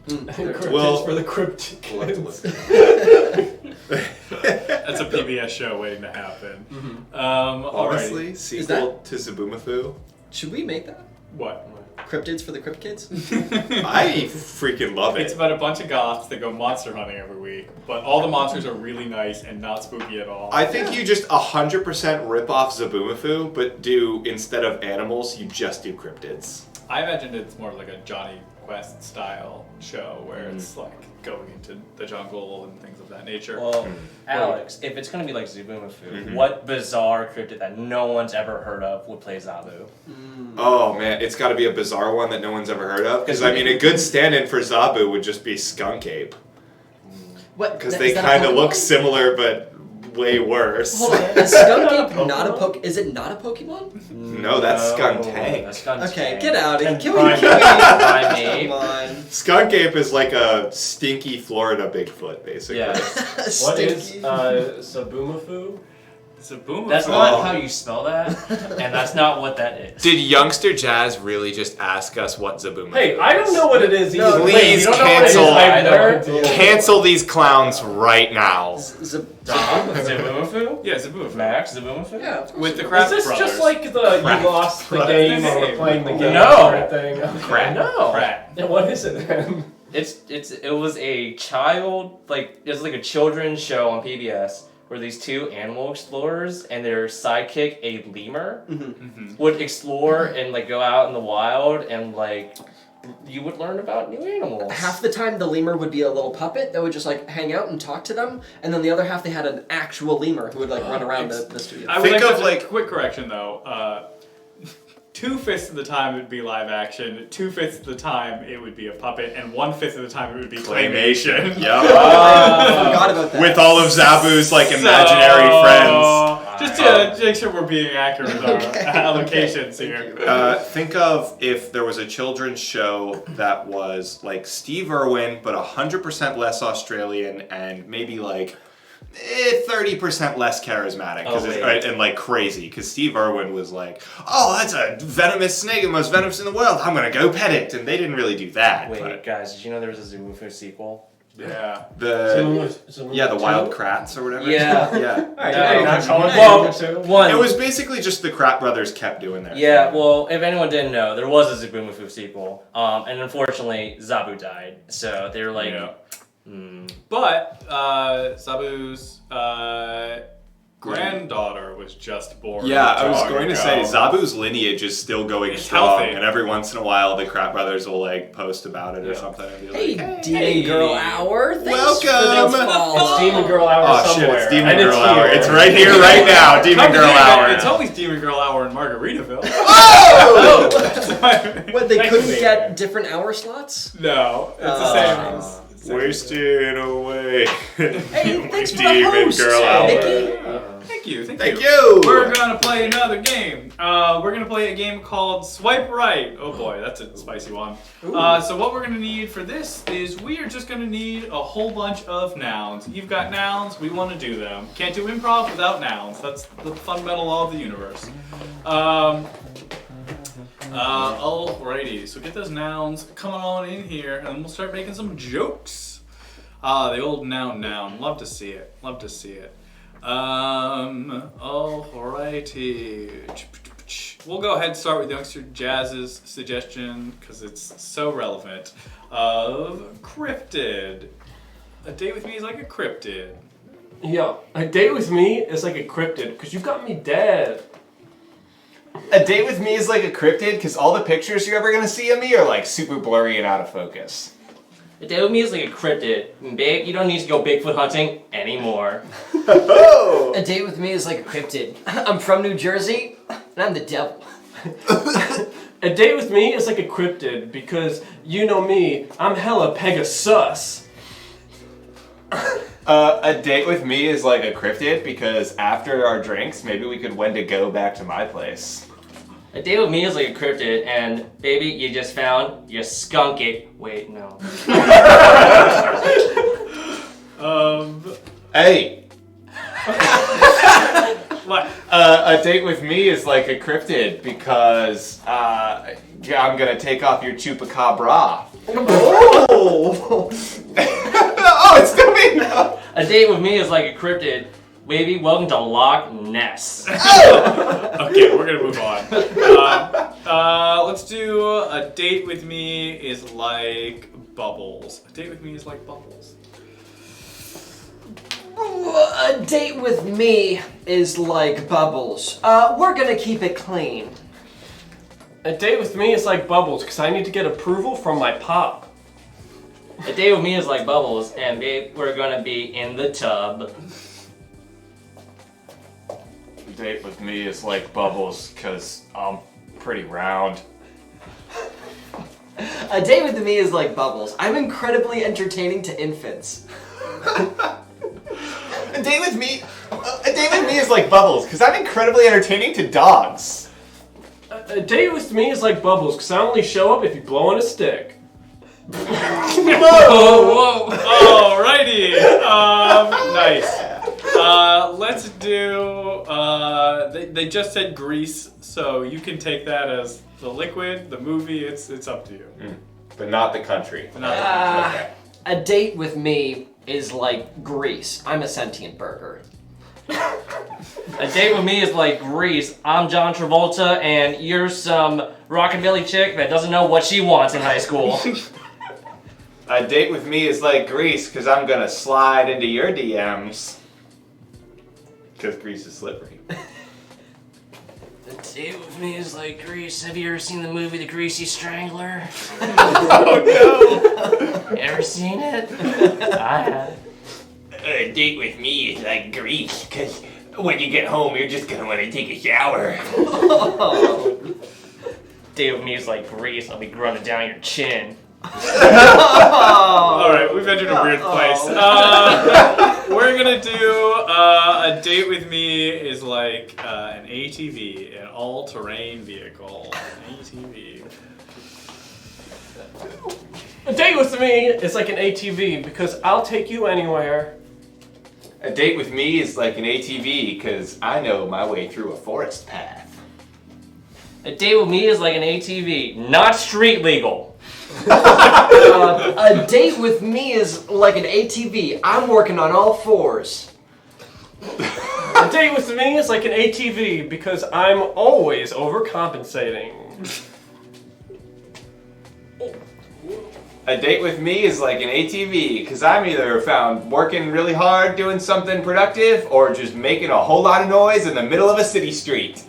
Cryptids Well- for the cryptic We'll have to kids. look. That's a PBS show waiting to happen. Honestly, alrighty. sequel to Zaboomafoo. Should we make that? What? Cryptids for the Crypt Kids? I freaking love It's it. about a bunch of goths that go monster hunting every week, but all the monsters are really nice and not spooky at all. I think you just 100% rip off Zaboomafoo, but do, instead of animals, you just do cryptids. I imagined it's more like a Johnny Quest style show where it's like going into the jungle and things of that nature. Well, Alex, if it's gonna be like Zaboomafoo, Mhm. what bizarre cryptid that no one's ever heard of would play Zabu? Oh man, it's got to be a bizarre one that no one's ever heard of. Because I mean, a good stand-in for Zabu would just be Skunk Ape. What? Because is they that a kind of look Pokemon? similar, but way worse. Hold on. Is Skunk Ape not a Poke? Is it not a Pokemon? No, that's Skuntank. That's Skuntank. Okay, get out of here. And Can we? Primate. Come on. Skunk Ape is like a stinky Florida Bigfoot, basically. Yeah. What is Stinky. Sabumafu? Zaboomafoo. That's not how you spell that, and that's not what that is. Did Youngster Jazz really just ask us what Zaboomafoo Hey, I don't know what it is either. No, Wait, please you don't know what it is? cancel. I've learned. Cancel these clowns right now. Zaboomafoo? Yeah, Zaboomafoo. Max, Zaboomafoo? Yeah. of course With the it Is Kraft this brothers. just like the Crap. you lost the Crap. game or we're playing the game No. sort of thing? Okay. No. Pratt. Yeah, what is it then? It was a child, like, it was like a children's show on PBS where these two animal explorers and their sidekick, a lemur, would explore and like go out in the wild and like you would learn about new animals. Half the time the lemur would be a little puppet that would just like hang out and talk to them, and then the other half they had an actual lemur who would like run around the studio. I would Think like of, to like- quick correction though. 2/5 of the time it would be live action, 2/5 of the time it would be a puppet, and 1/5 of the time it would be claymation. Yep. I forgot about that. With all of Zabu's like imaginary friends. Just to make sure we're being accurate with our allocations here. Think of if there was a children's show that was like Steve Irwin, but 100% less Australian and maybe like 30% less charismatic, and like crazy, because Steve Irwin was like, oh, that's a venomous snake, the most venomous in the world, I'm gonna go pet it, and they didn't really do that. Wait, guys, did you know there was a Zoomorpho sequel? Yeah. The Wild Kratts or whatever. Yeah. It was basically just the Kratt brothers kept doing their thing. Well, if anyone didn't know, there was a Zoomorpho sequel, and unfortunately, Zabu died, so they were like... But Zabu's granddaughter was just born. Yeah, I was going to say, Zabu's lineage is still going strong, healthy. and every once in a while the Kratt brothers will like post about it or something. And be Hey, like, Demon Girl Hour. Thanks Welcome. For the follow. It's Demon Girl Hour Oh somewhere. shit, it's Demon and Girl it's Hour. here. It's right here, right now. Demon Girl Hour. It's always Demon Girl Hour in Margaritaville. Oh! What, they Thank couldn't you. get different hour slots? No, it's the same as... Wasting away. Hey, thanks for the Demon host, Girl Hour. Mickey. Thank you. Thank you. We're gonna play another game. We're gonna play a game called Swipe Right. Oh boy, that's a spicy one. So what we're gonna need for this is we are just gonna need a whole bunch of nouns. You've got nouns, we want to do them. Can't do improv without nouns. That's the fundamental law of the universe. Alrighty, so get those nouns coming on in here, and then we'll start making some jokes. The old noun. Love to see it. Alrighty. We'll go ahead and start with youngster Jazz's suggestion, because it's so relevant, of cryptid. A date with me is like a cryptid. Yeah, a date with me is like a cryptid, because you got me dead. A date with me is like a cryptid because all the pictures you're ever gonna see of me are like super blurry and out of focus. A date with me is like a cryptid. Babe, you don't need to go Bigfoot hunting anymore. A date with me is like a cryptid. I'm from New Jersey, and I'm the devil. A date with me is like a cryptid, because you know me, I'm hella Pegasus. A date with me is like a cryptid because after our drinks, maybe we could Wendigo back to my place. A date with me is like a cryptid, and baby, you just found your skunk it. Wait, no. Hey! What? A date with me is like a cryptid because I'm gonna take off your Chupaca-Bra. Oh! Oh, it's still me! A date with me is like a cryptid. Baby, welcome to Loch Ness. Okay, we're gonna move on. Let's do a date with me is like bubbles. A date with me is like bubbles. A date with me is like bubbles. We're gonna keep it clean. A date with me is like bubbles, because I need to get approval from my pop. A date with me is like bubbles, and babe, we're gonna be in the tub. A date with me is like bubbles because I'm pretty round. A date with me is like bubbles. I'm incredibly entertaining to infants. A date with me is like bubbles because I'm incredibly entertaining to dogs. A date with me is like bubbles, because I only show up if you blow on a stick. Whoa! Alrighty. Nice. Let's do. They just said Grease, so you can take that as the liquid, the movie. It's up to you. But not the country. Okay. A date with me is like grease. I'm a sentient burger. A date with me is like Grease. I'm John Travolta, and you're some rockabilly chick that doesn't know what she wants in high school. A date with me is like Grease because I'm gonna slide into your DMs. Because Grease is slippery. A date with me is like Grease. Have you ever seen the movie The Greasy Strangler? Oh no! Ever seen it? I have. A date with me is like Grease because when you get home, you're just gonna want to take a shower. date with me is like grease. I'll be running down your chin. All right, we've entered a weird place. We're gonna do a date with me is like an ATV, an all-terrain vehicle. An ATV. A date with me is like an ATV because I'll take you anywhere. A date with me is like an ATV because I know my way through a forest path. A date with me is like an ATV, not street legal. A date with me is like an ATV. I'm working on all fours. A date with me is like an ATV because I'm always overcompensating. A date with me is like an ATV because I'm either found working really hard doing something productive or just making a whole lot of noise in the middle of a city street.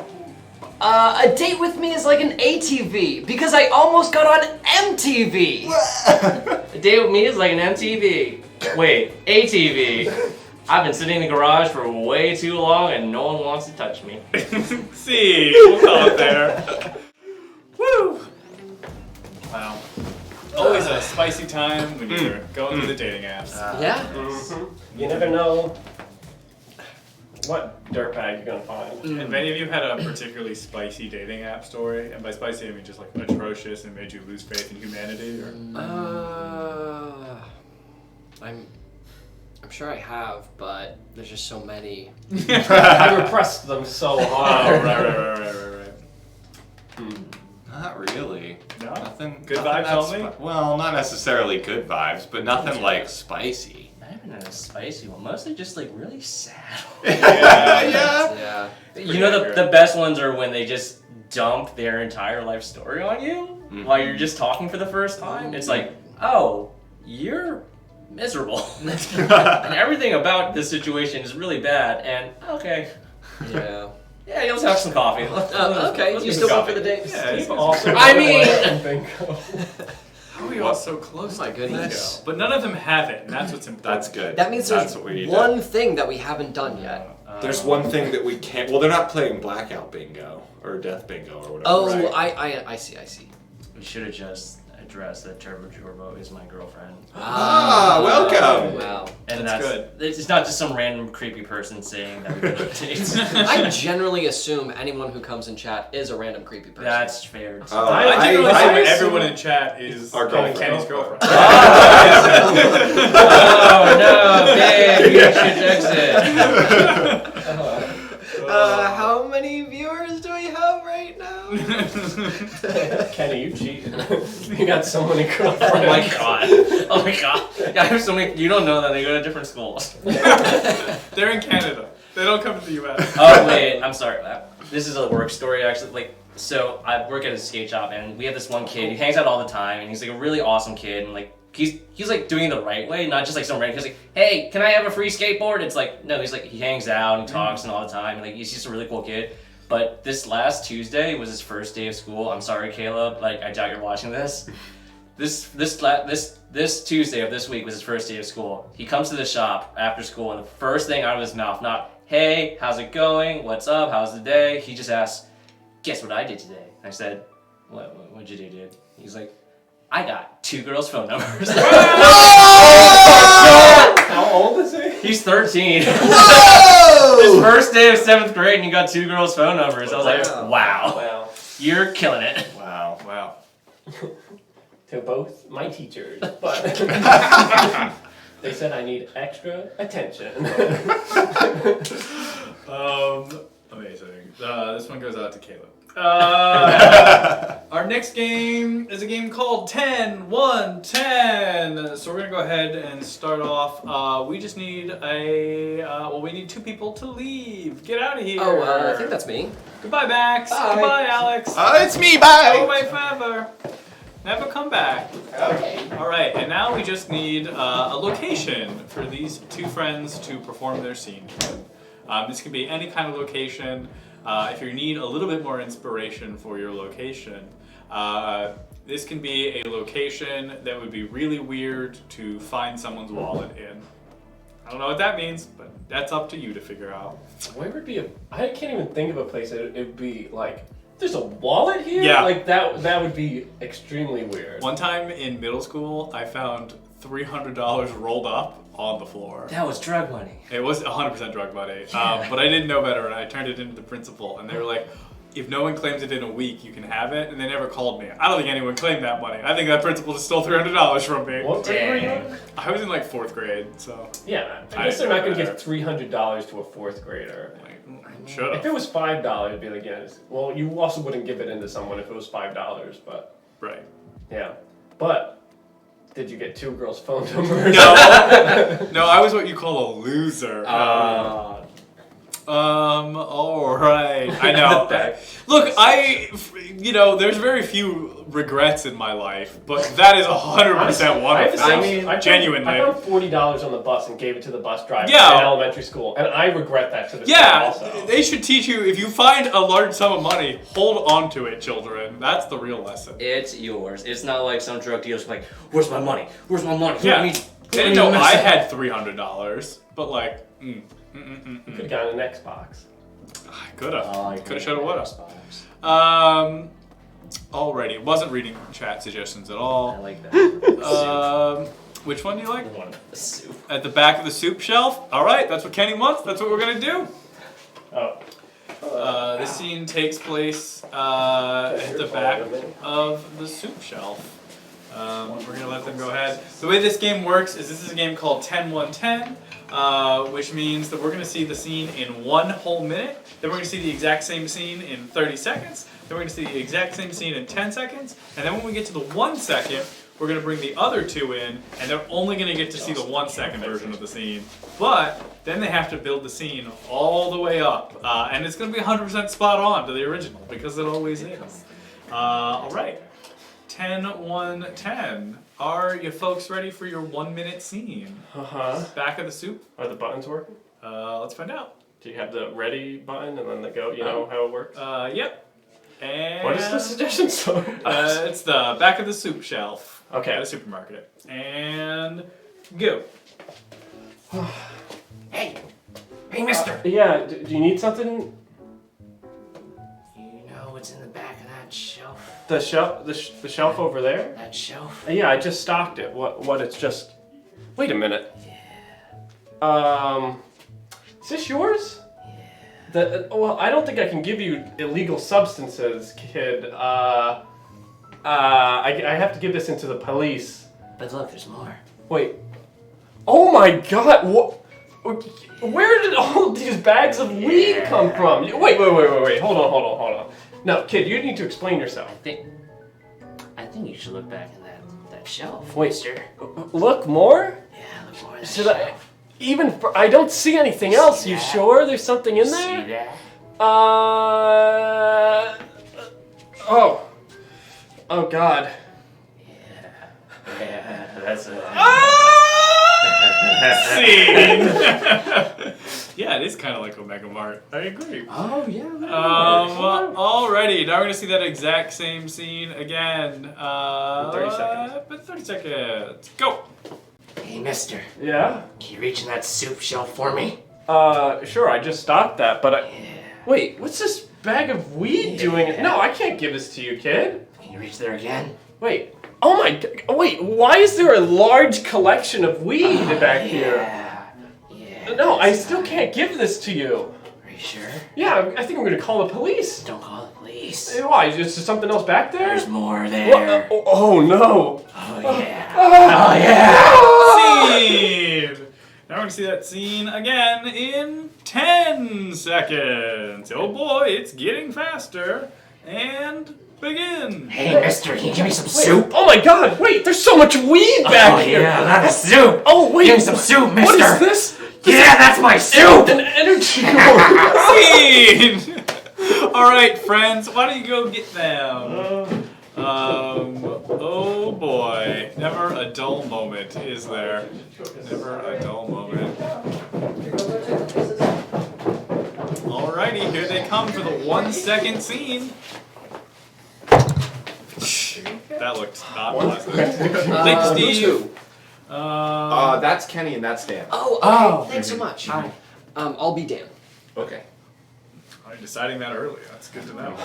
A date with me is like an ATV because I almost got on MTV. A date with me is like an MTV. Wait, ATV. I've been sitting in the garage for way too long and no one wants to touch me. See, we'll call it there. Woo! Wow. Always a spicy time when you're going through the dating apps. Yeah. You never know what dirtbag you're gonna find. Have any of you had a particularly spicy dating app story? And by spicy, I mean just like atrocious and made you lose faith in humanity? Or? I'm sure I have, but there's just so many. I repressed them so Oh, hard. right. Not really. No? Nothing. Good nothing vibes that's only? Well, not necessarily good vibes, but nothing like spicy. I haven't had a spicy one, mostly just like really sad. Yeah. You know the best ones are when they just dump their entire life story on you while you're just talking for the first time. It's like, oh, you're miserable. And everything about this situation is really bad, and okay. Yeah. Yeah, let's have some coffee. Okay, Let's you get still some up for the coffee. date? Yeah, You've you also I mean- bingo. How are we all so close? Oh my to goodness. bingo? But none of them have it, and that's what's important. That's good. That means That's there's what we need one thing that we haven't done yet. There's one thing that we can't. Well, they're not playing blackout bingo or death bingo or whatever. Oh, right? I see. We should have just addressed that Turbo Jorbo is my girlfriend. Welcome. Wow. And That's good. It's not just some random creepy person saying that we're gonna date. I generally assume anyone who comes in chat is a random creepy person. That's fair. Oh, I generally I assume assume- everyone in chat is Our girlfriend. Kenny's girlfriend. Oh no, babe, you should exit. How many viewers do we have right now? Kenny, you cheated. You got so many girlfriends. Oh my god. Oh my god. I have so many. You don't know that they go to different schools. They're in Canada. They don't come to the U.S. Oh wait, I'm sorry. This is a work story actually. Like, so I work at a skate shop and we have this one kid. He hangs out all the time and he's like a really awesome kid and like he's like doing it the right way, not just like some random. He's like, hey, can I have a free skateboard? It's like no, he's like he hangs out and talks and all the time and like he's just a really cool kid. But this last Tuesday was his first day of school. I'm sorry, Caleb. Like I doubt you're watching this. This Tuesday of this week was his first day of school. He comes to the shop after school and the first thing out of his mouth, not hey, how's it going? What's up? How's the day? He just asks, guess what I did today? I said, what'd you do, dude? He's like, I got 2 girls' phone numbers. How old is he? He's 13. Whoa! His first day of 7th grade and he got 2 girls' phone numbers. I was like, wow. Wow. You're killing it. Wow. To both my teachers, but they said I need extra attention. Amazing. This one goes out to Caleb. Our next game is a game called 10, 1, 10. So we're gonna go ahead and start off. We just need we need 2 people to leave. Get out of here. Oh, I think that's me. Goodbye, Max. Bye. Goodbye, Alex. It's me. Go Bye. away forever. Never come back. Okay. All right, and now we just need a location for these 2 friends to perform their scene. This can be any kind of location. If you need a little bit more inspiration for your location, this can be a location that would be really weird to find someone's wallet in. I don't know what that means, but that's up to you to figure out. Where would be I can't even think of a place that it would be like There's a wallet here? Yeah. Like, that would be extremely weird. One time in middle school, I found $300 rolled up on the floor. That was drug money. It was 100% drug money, but I didn't know better, and I turned it into the principal, and they were like, if no one claims it in a week, you can have it, and they never called me. I don't think anyone claimed that money. I think that principal just stole $300 from me. What grade were you in? I was in like 4th grade, so Yeah, I I guess they're not going to know give $300 to a 4th grader. should If it was $5, it'd be like, yeah. Well, you also wouldn't give it into someone if it was $5, but Right. yeah. But did you get 2 girls' phone numbers? No, I was what you call a loser. All right. I know. Look, there's very few regrets in my life, but that is 100% one of them. Genuinely. I found $40 on the bus and gave it to the bus driver Yeah. in elementary school, and I regret that to this day Yeah, also. they should teach you, if you find a large sum of money, hold on to it, children. That's the real lesson. It's yours. It's not like some drug dealer's like, where's my money? Where's my money? Yeah. They didn't know I had $300, but like, You could have gotten an Xbox. I could have. Oh, Could have, should have, would have. Alrighty, wasn't reading chat suggestions at I all. like that. Which one do you like? The soup. At the back of the soup shelf? Alright, that's what Kenny wants. That's what we're gonna do. Oh. This scene takes place at the back of the soup shelf. We're gonna let them go ahead. The way this game works is this is a game called 10-1-10, which means that we're gonna see the scene in 1 whole minute. Then we're gonna see the exact same scene in 30 seconds. Then we're gonna see the exact same scene in 10 seconds. And then when we get to the 1 second, we're gonna bring the other 2 in, and they're only gonna get to see the 1 second version of the scene. But then they have to build the scene all the way up, and it's gonna be 100% spot on to the original because it always is. All right, 10-1-10. Are you folks ready for your 1 minute scene? Back of the soup. Are the buttons working? Let's find out. Do you have the ready button and then the go? You know how it works? Yep. And What is the suggestion? So it's the back of the soup shelf. Okay. At a supermarket. And go. Hey, mister. Yeah. Do you need something? You know what's in the back of that shelf? The shelf. The shelf over there. That shelf? Yeah, I just stocked it. What? It's just. Wait a minute. Is this yours? Yeah. Well, I don't think I can give you illegal substances, kid. I have to give this into the police. But look, there's more. Wait. Oh my God! What? Where did all these bags of weed come from? Wait! Hold on. No, kid, you need to explain yourself. I think you should look back in that shelf, Wait. mister. Look more? Yeah, look more in that Should shelf. I don't see anything else. See You that? sure there's something in See there? that? Oh God. Yeah, that's it. Scene. Yeah, it is kind of like Omega Mart. I agree. Oh, yeah. Alrighty, now we're gonna see that exact same scene again. 30 seconds. But 30 seconds. Go. Hey, mister. Yeah. Can you reach in that soup shelf for me? Sure. I just stocked that, but wait. What's this bag of weed doing? No, I can't give this to you, kid. Can you reach there again? Wait. Oh my God. Wait. Why is there a large collection of weed back here? Yeah. No, I still can't give this to you. Are you sure? Yeah, I think I'm gonna call the police. Don't call the police. Hey, why? Is there something else back there? There's more there. Oh no. Oh, yeah. Oh, yeah. Scene. Now we're gonna see that scene again in 10 seconds. Oh boy, it's getting faster. And begin. Hey, mister, can you give me some soup? Oh my God! Wait, there's so much weed back here. Yeah, not a soup. Oh wait, Give me some soup, mister. What is this? Yeah, that's my soup. An energy. Scene. All right, friends, why don't you go get them? Oh boy, never a dull moment, is there? Never a dull moment. Alrighty, here they come for the 1 second scene. That looked not pleasant. Thanks, Steve. That's Kenny and that's Dan. Oh, okay. Thanks so much. Hi. I'll be Dan. Okay. I'm deciding that early. That's good to know.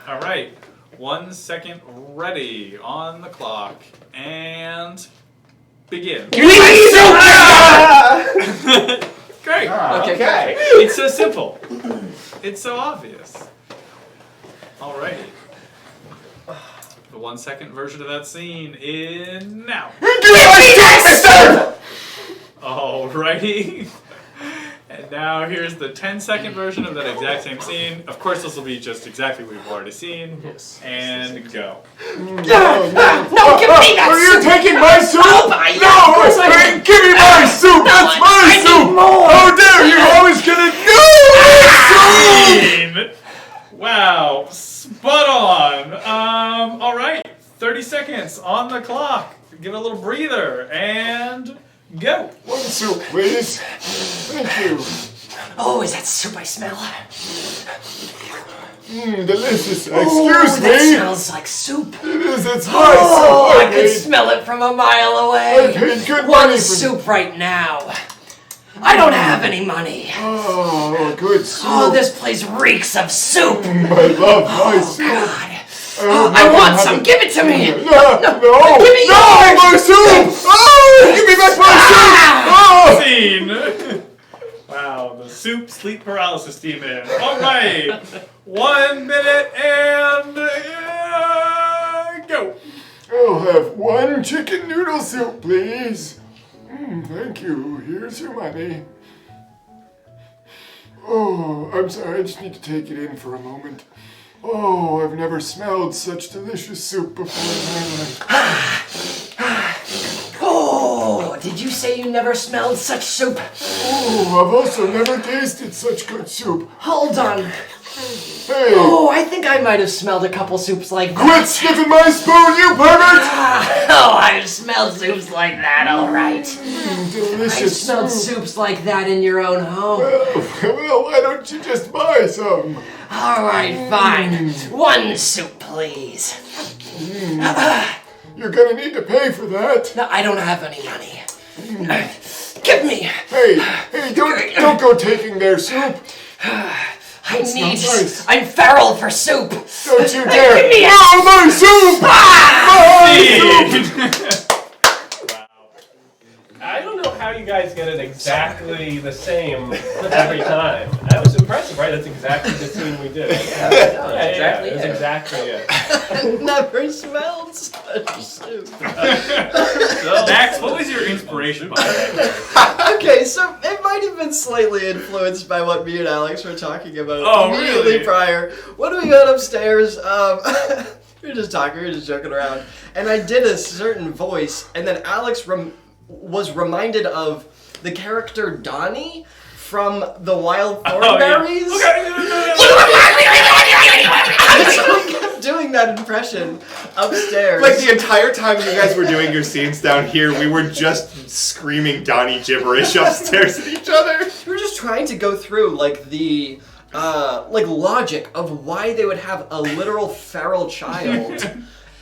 All right. 1 second ready on the clock. And begin. Great. Okay. It's so simple. It's so obvious. Alrighty. The 1 second version of that scene in now. Alrighty. And now here's the 10-second version of that exact same scene. Of course, this will be just exactly what we've already seen. Yes. And go. No, give me that Are you soup! taking my soup? Of course I am. Give me my soup! That's my I soup! need more. How dare you! I was gonna do Scene. Wow. Spot on. Alright. 30 seconds on the clock. Give it a little breather. And go. One soup, please. Thank you. Oh, is that soup I smell? Delicious. Oh, Excuse that me. smells like soup. It is. It's my Oh, soup. I could smell it from a mile I away. paid good One money for soup right now. I don't have any money. Oh, good soup. Oh, this place reeks of soup. I love my soup. God. hope I can want have some. it. Give it to me. No! Give me No! yours. My soup! Oh! Give me back my soup! Oh! Scene. Wow, the soup sleep paralysis demon. Alright. 1 minute and go. I'll have one chicken noodle soup, please. Thank you. Here's your money. Oh, I'm sorry. I just need to take it in for a moment. Oh, I've never smelled such delicious soup before in my life. Oh, did you say you never smelled such soup? Oh, I've also never tasted such good soup. Hold on. Hey, Oh, I think I might have smelled a couple soups like that. quit sniffing my spoon, you pervert! Oh, I've smelled soups like that, alright. I've Delicious smelled soup. soups like that in your own home. Well, why don't you just buy some? Alright, fine. One soup, please. You're gonna need to pay for that. No, I don't have any money. Give me. Hey, don't go taking their soup. I not need. nice. I'm feral for soup. Don't you dare. Give me it. No, my soup! My soup! I don't know how you guys get it exactly the same every time. That was impressive, right? That's exactly the scene we did. exactly It's it. exactly it. I've never smelled such soup. Max, what was your inspiration behind that? Okay, so it might have been slightly influenced by what me and Alex were talking about Oh, immediately really? prior. When we got upstairs, we were just talking, we were just joking around, and I did a certain voice, and then Alex was reminded of the character Donnie from the Wild Thornberries. So we kept doing that impression upstairs. Like the entire time you guys were doing your scenes down here, we were just screaming Donnie gibberish upstairs at each other. We were just trying to go through like the logic of why they would have a literal feral child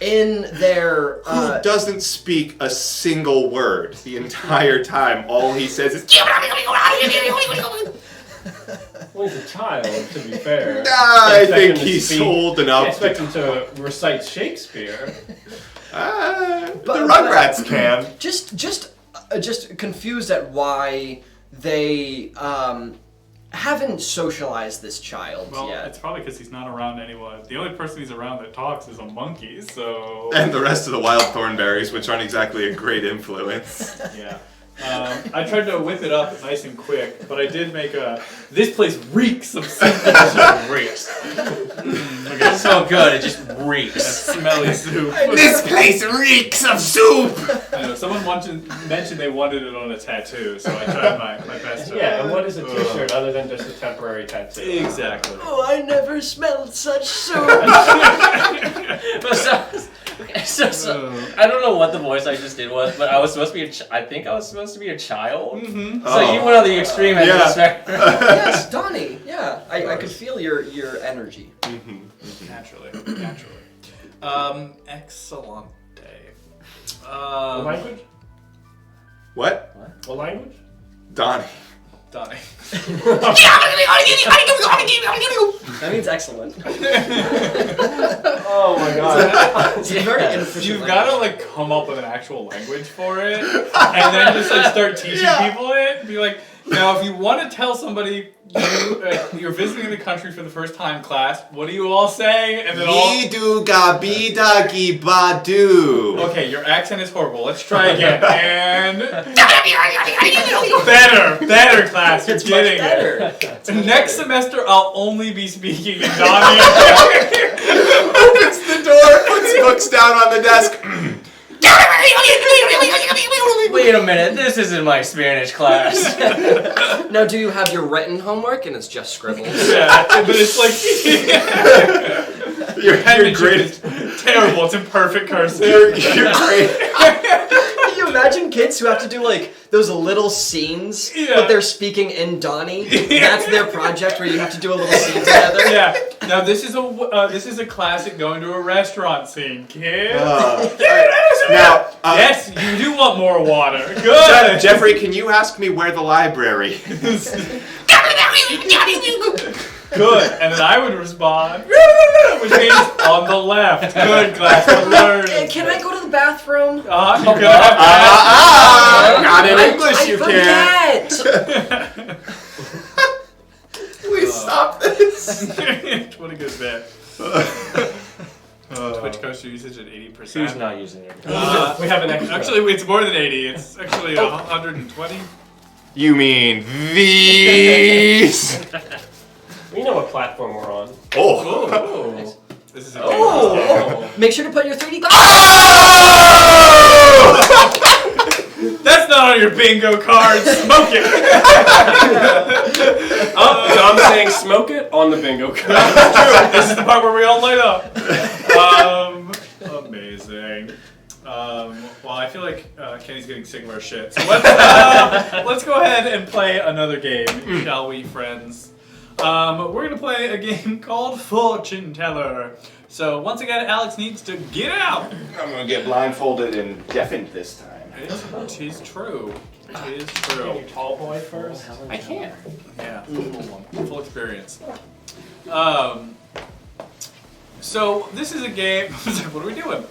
in their Who doesn't speak a single word the entire time? All he says is. Well, he's a child, to be fair. I Expect think him to he's speak- old I enough. expect him to recite Shakespeare. The But- Rugrats can. just confused at why they haven't socialized this child Well, yet. it's probably because he's not around anyone. The only person he's around that talks is a monkey, so... And the rest of the wild thornberries, which aren't exactly a great influence. Yeah. I tried to whip it up nice and quick, but I did make a... This place reeks of soup. Reeks. It's so good, it just reeks. Smelly soup. This place reeks of soup! I know, someone mentioned they wanted it on a tattoo, so I tried my best to... Yeah, and what is a t-shirt other than just a temporary tattoo? Exactly. Oh, I never smelled such soup. So, I don't know what the voice I just did was, but I was supposed to be I think I was supposed to be a child. Mm-hmm. So you went on the extreme end of the spectrum. Yes, Donnie. Yeah, I could feel your energy. Naturally. Excellent day. What language? What? What language? Donnie. Donnie. That means excellent. Oh my god. It's very inefficient. You've got to like come up with an actual language for it, and then just like start teaching people it. Be like, now if you want to tell somebody you're visiting the country for the first time, class, what are you all saying? And then all. Okay, your accent is horrible. Let's try again. And better, class. You're getting it. Next semester, I'll only be speaking in Donnie. Opens the door, puts books down on the desk. Wait a minute, this isn't my Spanish class. Now, do you have your written homework? And it's just scribbles. Yeah, but it's like your penmanship is terrible. It's in perfect cursive. You're great. Can you imagine kids who have to do like those little scenes, but they're speaking in Donnie? That's their project where you have to do a little scene together. Yeah. Now this is a classic going to a restaurant scene, kid. Yes, you do want more water. Good. Jeffrey, can you ask me where the library is? Good. And then I would respond, which means on the left. Good, class. Can I go to the bathroom? You're gonna have Not in English, you can't. forget. Please stop this. What a good bit. Twitch coaster usage at 80%. Who's not using it? We have an extra. Actually, it's more than 80. It's actually 120. You mean these? We know what platform we're on. Oh. This is a Make sure to put your 3D glasses. That's not on your bingo card. Smoke it. I'm saying smoke it on the bingo card. True. This is the part where we all light up. Amazing. Well, I feel like Kenny's getting sick of our shit. So let's go ahead and play another game, shall we, friends? We're gonna play a game called Fortune Teller. So once again, Alex needs to get out. I'm gonna get blindfolded and deafened this time. It is true. It is Can true. you tall boy first? I can't. Yeah, full experience. So this is a game. What are we doing?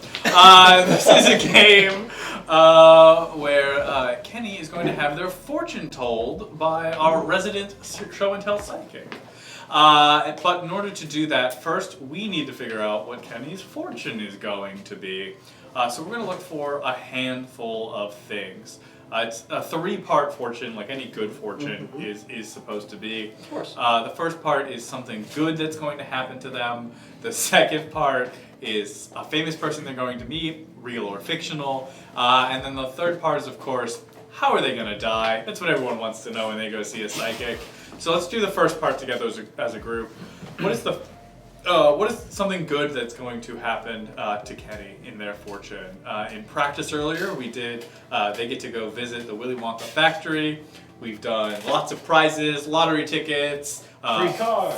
This is a game where Kenny is going to have their fortune told by our resident show and tell psychic. But in order to do that, first we need to figure out what Kenny's fortune is going to be. So we're going to look for a handful of things. It's a 3-part fortune, like any good fortune is supposed to be. Of course. The first part is something good that's going to happen to them. The second part is a famous person they're going to meet, real or fictional. And then the third part is, of course, how are they going to die? That's what everyone wants to know when they go see a psychic. So let's do the first part together as a group. What is something good that's going to happen to Kenny in their fortune? In practice earlier, we did, they get to go visit the Willy Wonka factory. We've done lots of prizes, lottery tickets,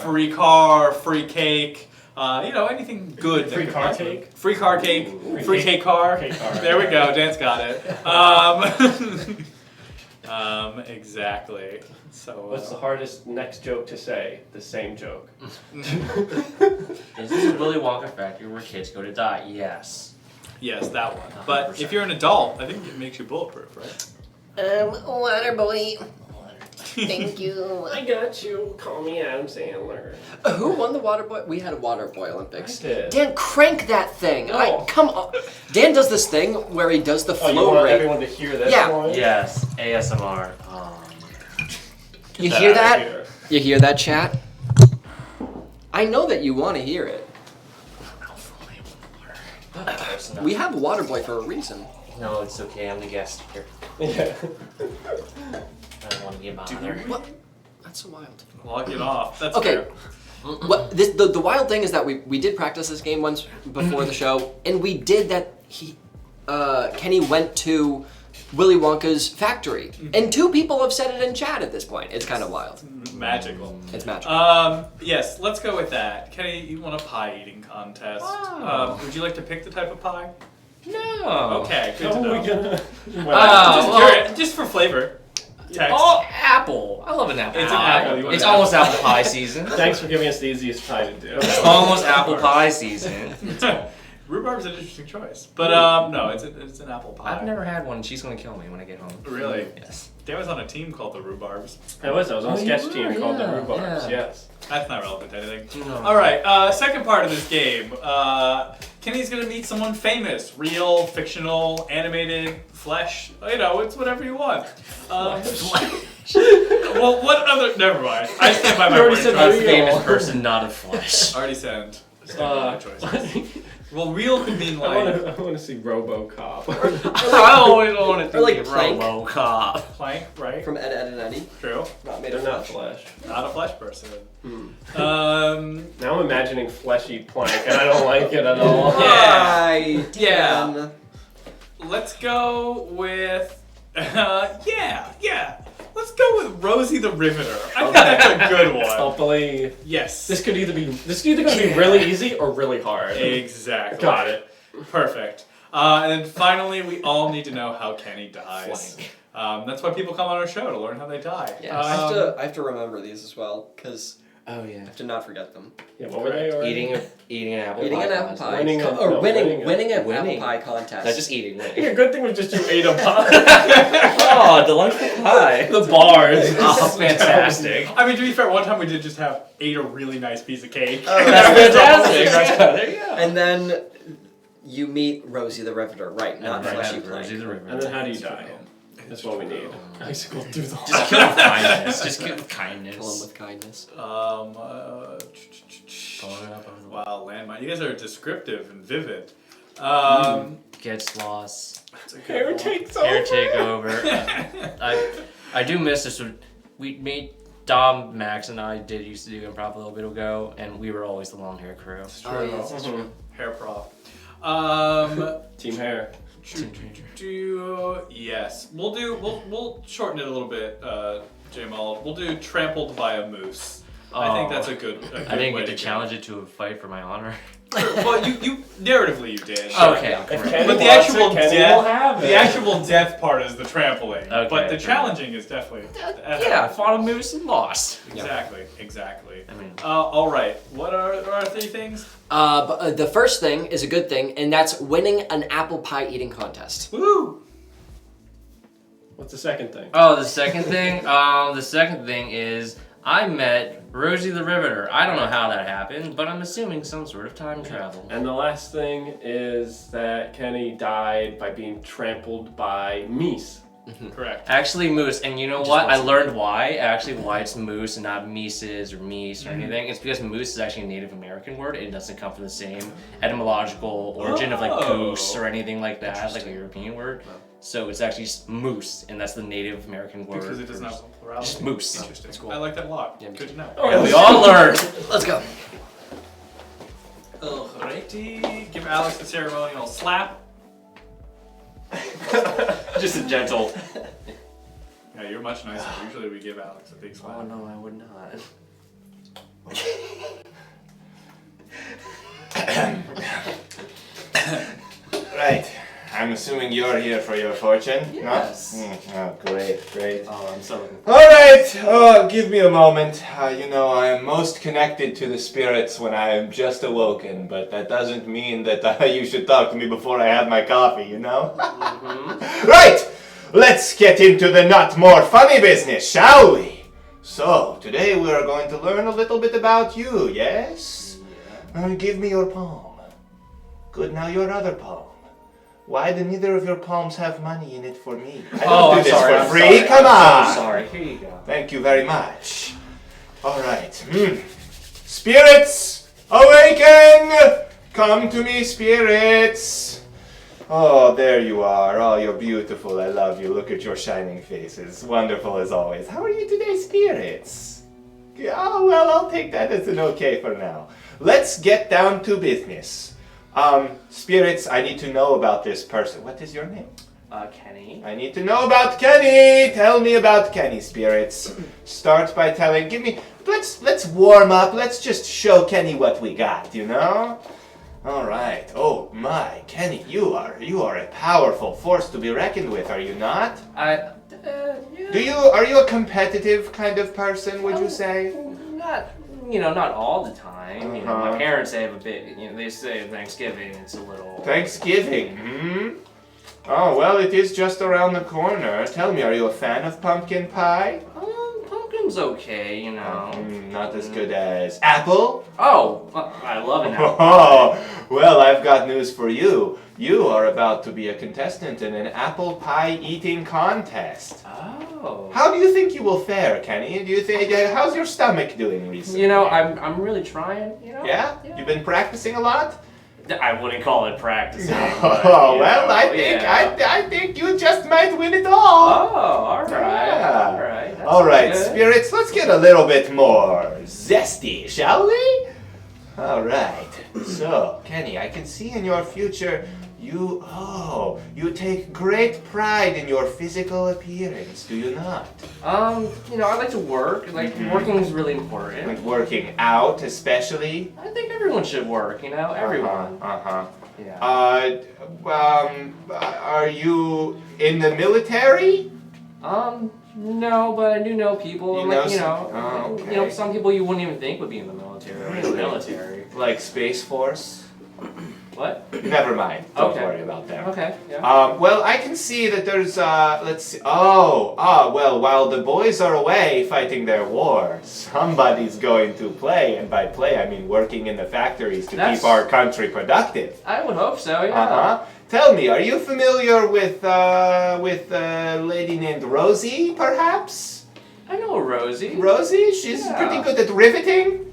free car, free cake, anything good. Free car cake? Free car cake, free cake car. There we go, Dan's got it. Exactly. So, What's the hardest next joke to say? The same joke. Is this a Willy Wonka factory where kids go to die? Yes. yes, that one. But if you're an adult, I think it makes you bulletproof, right? Water boy. Thank you. I got you. Call me Adam Sandler. Who won the water boy? We had a water boy Olympics. I did. Dan, crank that thing. No. Come on. Dan does this thing where he does the Oh, you flow want rate. everyone to hear this Yeah. one? Yes. ASMR. You Get hear that out that? of here. You hear that, chat? I know that you want to hear it. We have a water boy for a reason. No, it's okay. I'm the guest here. Yeah. I don't want to get bothered. What? That's so wild. Log it off. That's Okay. fair. What the wild thing is that we did practice this game once before the show, and we did that. Kenny went to Willy Wonka's factory, and 2 people have said it in chat at this point. It's kind of wild. Magical. It's magical. Yes, let's go with that. Kenny, you won a pie eating contest. Oh. Would you like to pick the type of pie? No. Okay, good How to are we know. gonna? Just curious, just for flavor. Text. Oh, apple apple. I love an apple It's an pie. apple. You want It's an almost apple pie season. Thanks for giving us the easiest pie to do. It's almost apple pie season. Rhubarb's an interesting choice, but no, it's an apple pie. I've never had one. She's gonna kill me when I get home. Really. Yes. Dan was on a team called the Rhubarbs. I was on a sketch you team were, called the yeah, Rhubarbs, yeah. yes. That's not relevant to anything. No. All right, second part of this game. Kenny's gonna meet someone famous, real, fictional, animated, flesh. You know, it's whatever you want. Well, what other? Never mind. I stand by my You already word. said A real. famous person, not of flesh. Already said. Stand by my choices. I Well, real could mean like want to see RoboCop. I always want to Or like be Plank. RoboCop. plank, right? From Ed, Ed, and Eddie. True. Not made They're of not flesh. flesh. Not a flesh person. Now I'm imagining fleshy Plank, and I don't like it at all. Right. Yeah. Let's go with yeah. Let's go with Rosie the Riveter. I think that's a good I'll one. believe. Yes. This could either going to be really easy or really hard. Exactly. Got it. Perfect. And then finally, we all need to know how Kenny dies. That's why people come on our show, to learn how they die. Yeah, I have to remember these as well, because Oh I yeah. have to not forget them. Yeah, what were they? already? Eating an apple Eating pie. an apple contest. pie. Winning a- or no, winning winning an winning. apple pie contest. Not just eating. Yeah, Winning. good thing was just you ate a pie. Oh, delightful pie. The bars. Oh, fantastic. I mean, to be fair, one time we did just ate a really nice piece of cake. That's fantastic. There you go. And then you meet Rosie the Riveter, right? Not And fleshy then Plank. Rosie the River. And then how do you die? That's what we need. Icicle through the Just kill with kindness. Just kill with kindness. Kill him with kindness. Wow, landmine. You guys are descriptive and vivid. Gets lost. That's a good Hair one. takes Hair over. take over. I do miss this. We made Dom, Max, and I did used to do improv a little bit ago, and we were always the long hair crew. It's true. Oh, yes, it's Mhm. Hair prop. Team hair. Yes, we'll shorten it a little bit, Jamal. We'll do trampled by a moose. I think that's a good I didn't way get to go. challenge it to a fight for my honor. Well, you narratively you did. Okay. If correct. Kenny But the wants actual it, Kenny death, will have it. the actual death part is the trampling. Okay, But the fair challenging is definitely. Yeah, I fought a moose and lost. Exactly. I mean, All right. What are our three things? But the first thing is a good thing, and that's winning an apple pie eating contest. Woo! What's the second thing? oh, the second thing. The second thing is I met Rosie the Riveter. I don't know how that happened, but I'm assuming some sort of time travel. And the last thing is that Kenny died by being trampled by meese. Correct. Actually, moose. And you know what? I learned why. Actually, why it's moose and not meeses or meese or anything. It's because moose is actually a Native American word. It doesn't come from the same etymological origin of like goose or anything like that, like a European word. So it's actually just moose, and that's the Native American word. Because it doesn't have a plurality. Just moose. Interesting. I like that a lot. Yeah, me Good too. to know. Yeah, we all learn. Let's go. Alrighty. Give Alex a ceremonial slap. Just a gentle. Yeah, you're much nicer. Usually we give Alex a big slap. Oh no, I would not. Right. I'm assuming you're here for your fortune, Yes. no? Oh, great. Oh, I'm so looking. Alright, give me a moment. You know, I am most connected to the spirits when I am just awoken, but that doesn't mean that you should talk to me before I have my coffee, you know? Right! Let's get into the not more funny business, shall we? So, today we are going to learn a little bit about you, yes? Give me your palm. Good, now your other palm. Why do neither of your palms have money in it for me? I don't do this for free, come on! Sorry. Here you go. Thank you very much. Alright. Spirits, awaken! Come to me, spirits! Oh, there you are. Oh, you're beautiful. I love you. Look at your shining faces. Wonderful as always. How are you today, spirits? Oh, well, I'll take that as an okay for now. Let's get down to business. Spirits, I need to know about this person. What is your name? Kenny. I need to know about Kenny. Tell me about Kenny, spirits. Start by telling. Let's warm up. Let's just show Kenny what we got. You know. All right. Oh my, Kenny, you are a powerful force to be reckoned with, are you not? Yeah. Are you a competitive kind of person, would you say? Not all the time. You know, Uh-huh. my parents they have a bit. You know, they say Thanksgiving it's a little. Thanksgiving, Oh, well, it is just around the corner. Tell me, are you a fan of pumpkin pie? Pumpkin's okay, you know. Not as good as apple? Oh, I love an apple. Oh, well, I've got news for you. You are about to be a contestant in an apple pie eating contest. Oh. How do you think you will fare, Kenny? Do you think how's your stomach doing recently? You know, I'm really trying. You know. Yeah? You've been practicing a lot? I wouldn't call it practicing. Oh, well, I think you just might win it all. Oh, all right. Yeah. All right. That's All right, good. spirits, let's get a little bit more zesty, shall we? All right. So, Kenny, I can see in your future you take great pride in your physical appearance, do you not? You know, I like to work. Like working is really important. Like working out, especially. I think everyone should work. You know, everyone. Yeah. Are you in the military? No, but I do know people. You like, know you some- know, oh, okay. you know, some people you wouldn't even think would be in the military. Are in the military. Like Space Force? What? Never mind. Don't Okay. worry about them. Okay. Yeah. Well, I can see that there's, let's see. Well, while the boys are away fighting their war, somebody's going to play, and by play, I mean working in the factories to That's- keep our country productive. I would hope so. Yeah. Uh-huh. Tell me, are you familiar with a lady named Rosie, perhaps? I know Rosie. Rosie? She's Yeah. pretty good at riveting.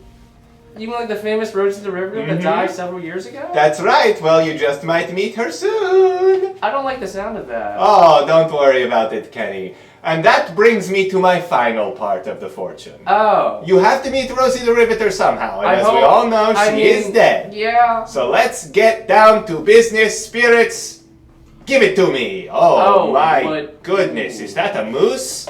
You mean like the famous Rosie the Riveter that died several years ago? That's right. Well, you just might meet her soon. I don't like the sound of that. Oh, don't worry about it, Kenny. And that brings me to my final part of the fortune. Oh. You have to meet Rosie the Riveter somehow, and I as we hope- all know, I she mean, is dead. Yeah. So let's get down to business, spirits. Give it to me. Oh, Oh, my but- goodness, is that a moose?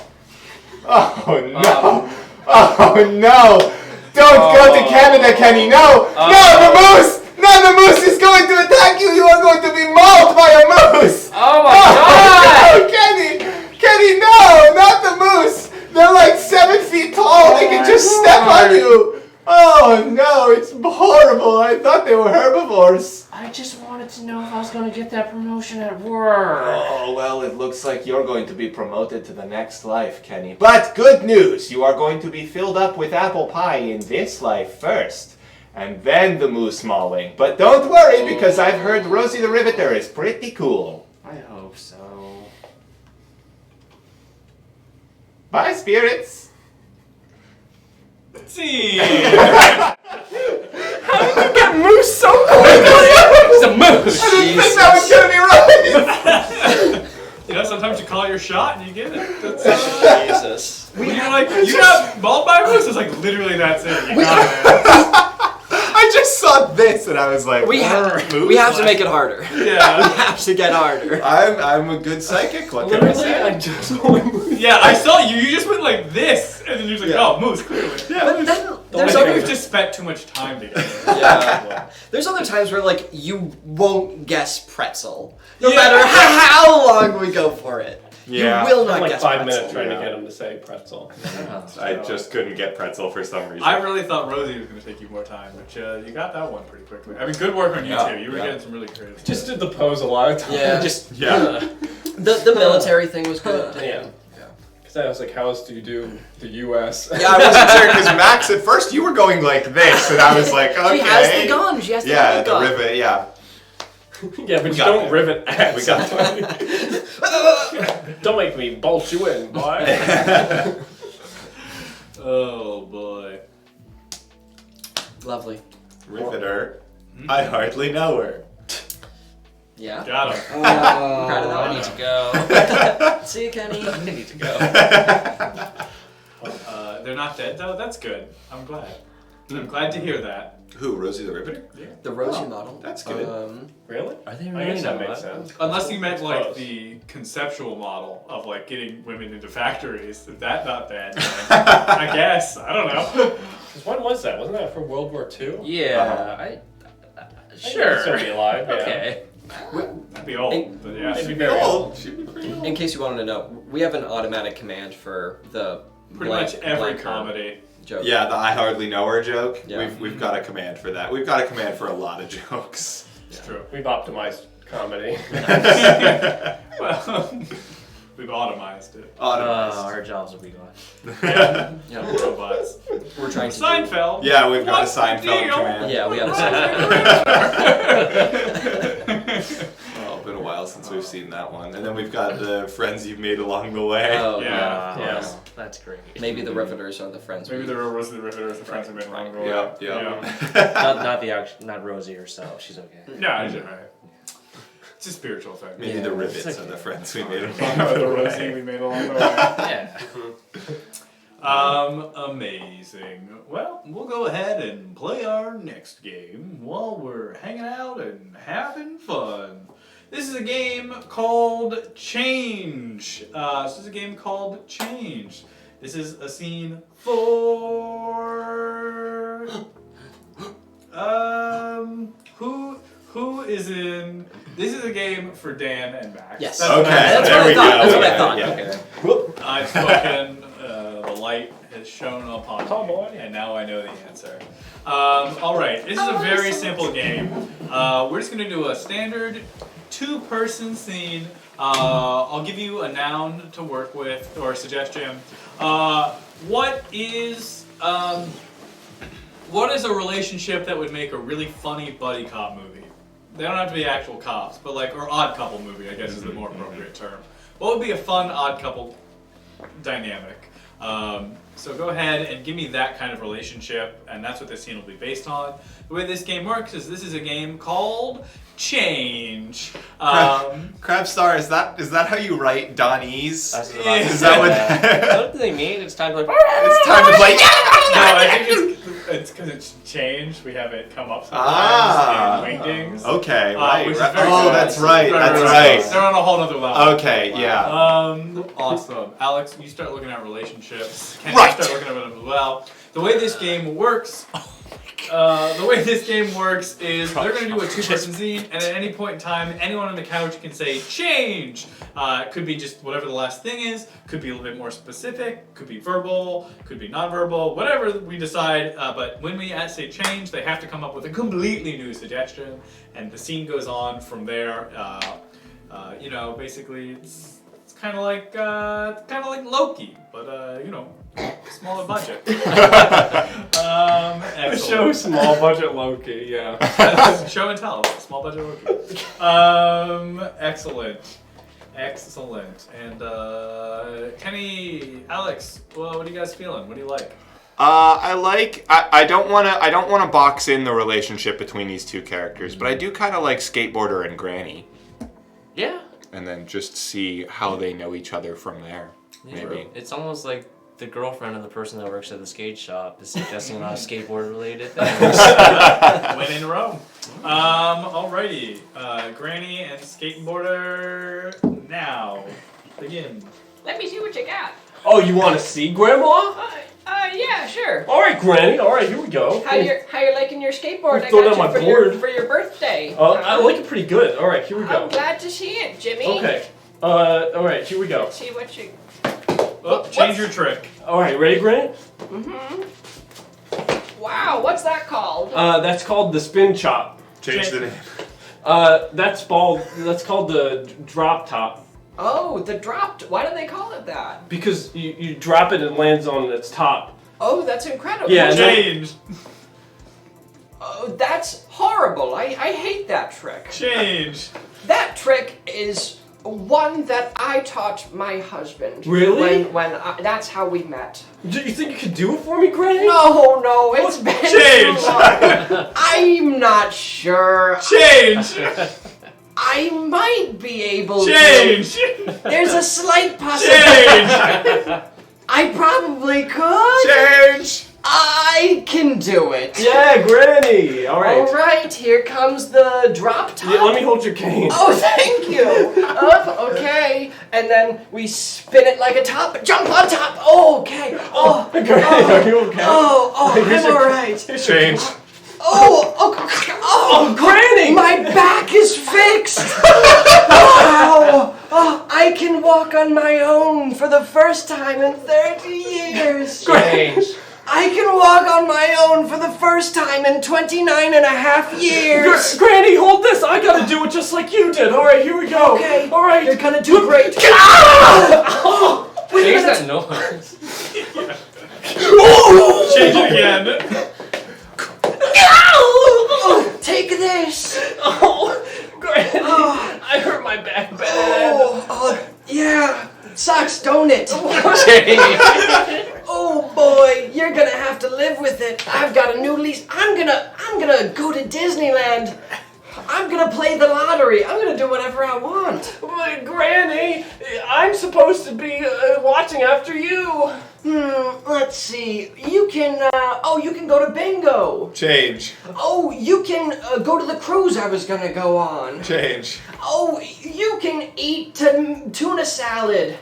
Oh no! Oh no! Don't go to Canada, Kenny! No! No, the moose! No, the moose is going to attack you! You are going to be mauled by a moose! Oh my God! No, Kenny! Kenny, no! Not the moose! They're like 7 feet tall! They can just step on you! Oh no, it's horrible! I thought they were herbivores! I just wanted to know if I was going to get that promotion at work. Oh, well, it looks like you're going to be promoted to the next life, Kenny. But good news! You are going to be filled up with apple pie in this life first. And then the moose mauling. But don't worry, because I've heard Rosie the Riveter is pretty cool. I hope so. Bye, spirits! See. Moose so It's a moose! I didn't think that was gonna be right! You know, sometimes you call your shot and you get it. That's, Jesus. when you're like, you got mauled by a moose. It's like literally that's it. You got it. I just saw this and I was like, We have to make it harder. Yeah. We have to get harder. I'm a good psychic, what can I Literally, say? I just only Yeah, I saw you. You just went like this, and then you're like, oh, moose, clearly. But then I there's think other we've just spent too much time together. yeah. There's other times where like you won't guess pretzel, no Yeah. matter how long we go for it. Yeah. You will not I'm like guess 5 pretzel. minutes trying Yeah. to get him to say pretzel. I just couldn't get pretzel for some reason. I really thought Rosie was going to take you more time, but you got that one pretty quickly. I mean, good work on you Yeah, two. You were yeah. getting some really creative Just stuff. did the pose a lot of times. Yeah. Yeah. The military thing was good. Yeah. Because I was like, how else do you do the U.S.? Yeah, I wasn't sure because Max, at first you were going like this, and I was like, okay. She has the gun. She has the Yeah, the gun. rivet. Yeah. Yeah, but you got don't there. rivet at We got somebody. Don't make me bolt you in, boy. Oh, boy. Lovely. Riveter. I hardly know her. Yeah. Got him. I'm proud of that I one. need to go. See you, Kenny. I need to go. They're not dead, though? That's good. I'm glad. I'm glad to hear that. Who, Rosie the Riveter? The Rosie model. That's good. Really? Are they I really guess that not? makes sense. Unless you meant, like, Close. the conceptual model of, like, getting women into factories. Is that not bad? I guess. I don't know. 'Cause when was that? Wasn't that from World War II? Yeah. Sure. She'll be alive. Yeah. Okay. That'd be old, but yeah. She'd be very old. Oh, she'd be pretty old. In case you wanted to know, we have an automatic command for the Pretty blank- much every blanker comedy. joke. Yeah, the I hardly know her joke. Yeah. We've got a command for that. We've got a command for a lot of jokes. It's true. We've optimized comedy. Well, we've automized it. Our jobs will be gone. Yeah. Yeah. Robots. We're trying to. Seinfeld. Yeah, we've got a What's the Seinfeld deal? command. Yeah, we have. Oh, been a while since we've seen that one. And then we've got the friends you've made along the way. Oh, Yeah. Yes. That's great. Maybe the Riveters are the friends. Maybe we- there was the Riveters, the friends have been wrong. Yeah. not Rosie herself. She's okay. Yeah, I did right. It's a spiritual thing. Maybe the rivets are the friends we made along The the Rosie way. we made along the way. Yeah. Amazing. Well, we'll go ahead and play our next game while we're hanging out and having fun. This is a game called Change. This is a game called Change. This is a scene for who is in? This is a game for Dan and Max. Yes. That's Okay, what I That's there what I we thought. go. That's what I Yeah, thought. yeah. Okay. I've spoken, the light has shone upon Oh, me, boy. and now I know the answer. Alright, this is a very simple game. We're just going to do a standard two-person scene. I'll give you a noun to work with, or a suggestion. What is a relationship that would make a really funny buddy cop movie? They don't have to be actual cops, but or odd couple movie, I guess is the more appropriate term. What would be a fun odd couple dynamic? So go ahead and give me that kind of relationship, and that's what this scene will be based on. The way this game works is this is a game called Change. Crabstar, is that how you write Donnie's? That's what I'm Is that what? What do they mean? It's time to like. It's time to play. No, I think it's because it's changed. We have it come up sometimes in Wingdings. Okay, right. which is right. very Oh, good. that's right. That's Right. right. They're on a whole other level. Okay, yeah. Awesome. Alex, you start looking at relationships. Ken, Right. you start looking at them as well. The way this game works is they're going to do a two-person scene, and at any point in time, anyone on the couch can say change. It could be just whatever the last thing is, could be a little bit more specific, could be verbal, could be non-verbal, whatever we decide. But when we say change, they have to come up with a completely new suggestion, and the scene goes on from there. Basically, it's kind of like Loki, but smaller budget. The show small budget Loki. Yeah. Show and tell, small budget Loki. Excellent. And Kenny, Alex, well, what are you guys feeling? What do you like? I don't wanna box in the relationship between these two characters, but I do kinda like Skateboarder and Granny. Yeah. And then just see how they know each other from there. Maybe. It's almost like the girlfriend of the person that works at the skate shop is suggesting a lot of skateboard related things. Win in a row. Alrighty. Granny and Skateboarder now. Begin. Let me see what you got. Oh, you want to see Grandma? Yeah, sure. All right, Granny. All right, here we go. How you liking your skateboard? I Throw got down my you board. for your birthday. I like it pretty good. All right, here we go. I'm glad to see it, Jimmy. Okay. All right, here we go. Let's see what you. Change your trick. All right, ready, Granny? Wow, what's that called? That's called the spin chop. Change the name. That's called the drop top. Oh, the dropped. Why do they call it that? Because you drop it and it lands on its top. Oh, that's incredible. Yeah, and then- Change. Oh, that's horrible. I hate that trick. Change. That trick is one that I taught my husband. Really? That's how we met. Do you think you could do it for me, Granny? No, it's been Change. too long. I'm not sure. Change. I might be able Change. to. There's a slight possibility. Change. I probably could. Change! I can do it. Yeah, Granny. All right. All right, here comes the drop top. Yeah, let me hold your cane. Oh, thank you. Up, okay, and then we spin it like a top. Jump on top. Oh, okay. Oh, Granny, are you okay? I'm Here's your- all right. Change. Oh, Granny! my back is fixed! Wow! Oh, I can walk on my own for the first time in 30 years. Change. I can walk on my own for the first time in 29 and a half years. Granny, hold this! I gotta do it just like you did! Alright, here we go! Okay, Alright! you're gonna do great. Change that noise. Change it again. Oh, take this. Oh, Granny! I hurt my back bad! Yeah, sucks, don't it? Change. Oh boy, you're gonna have to live with it. I've got a new lease. I'm gonna go to Disneyland. I'm gonna play the lottery. I'm gonna do whatever I want. But Granny, I'm supposed to be watching after you! Let's see. You can, you can go to bingo. Change. Oh, you can go to the cruise I was gonna go on. Change. Oh, you can eat tuna salad.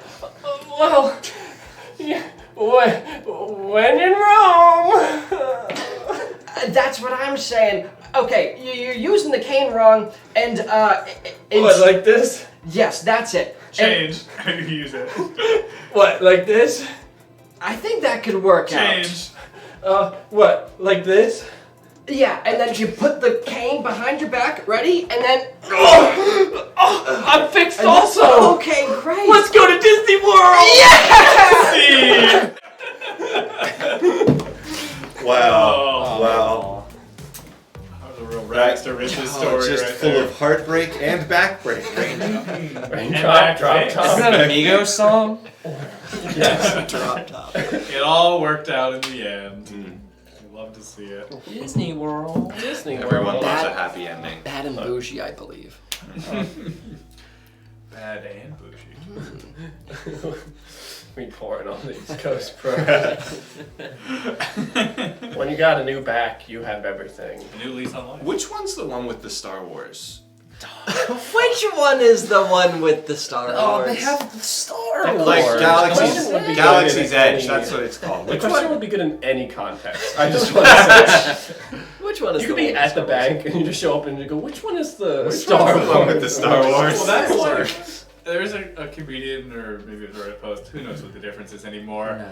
Well, yeah, when in Rome! That's what I'm saying. Okay, you're using the cane wrong, and it's... What, like this? Yes, that's it. Change. How you use it. What, like this? I think that could work Change. What, like this? out. Yeah, and then you put the cane behind your back, ready? And then... I'm fixed and also! Okay, great. Let's go to Disney World! Wow. Wow. That was a real rags to riches story Just right full there. of heartbreak and backbreak. Drop, drop, Isn't that a Migos song? Drop top. It all worked out in the end. We love to see it. Disney World. Disney Everyone World. loves a happy ending. Bad and bougie, I believe. Bad and bougie. We pouring on the East Coast, bro. When you got a new back, you have everything. A new lease on life. Which one's the one with the Star Wars? Which one is the one with the Star Wars? Oh, they have Star Wars. Like Question would be Galaxy's good in Edge. any- That's what it's called. The Which question one? would be good in any context. I just want to say. Which one is You the could be one with at the Star Wars? bank and you just show up and you go, which one is the Which Star one's Wars? the one with the Star Wars? Well, that's like, there's a comedian, or maybe it was a Reddit post, who knows what the difference is anymore.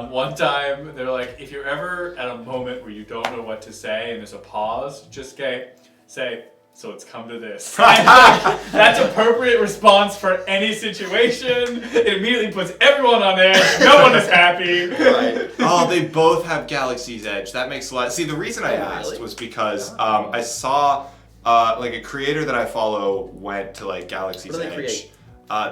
One time, they're like, if you're ever at a moment where you don't know what to say and there's a pause, just say, so it's come to this. That's appropriate response for any situation. It immediately puts everyone on edge. No one is happy. Right. Oh, they both have Galaxy's Edge. That makes a lot. See, the reason I asked was because I saw like a creator that I follow went to like Galaxy's What do they Edge. create?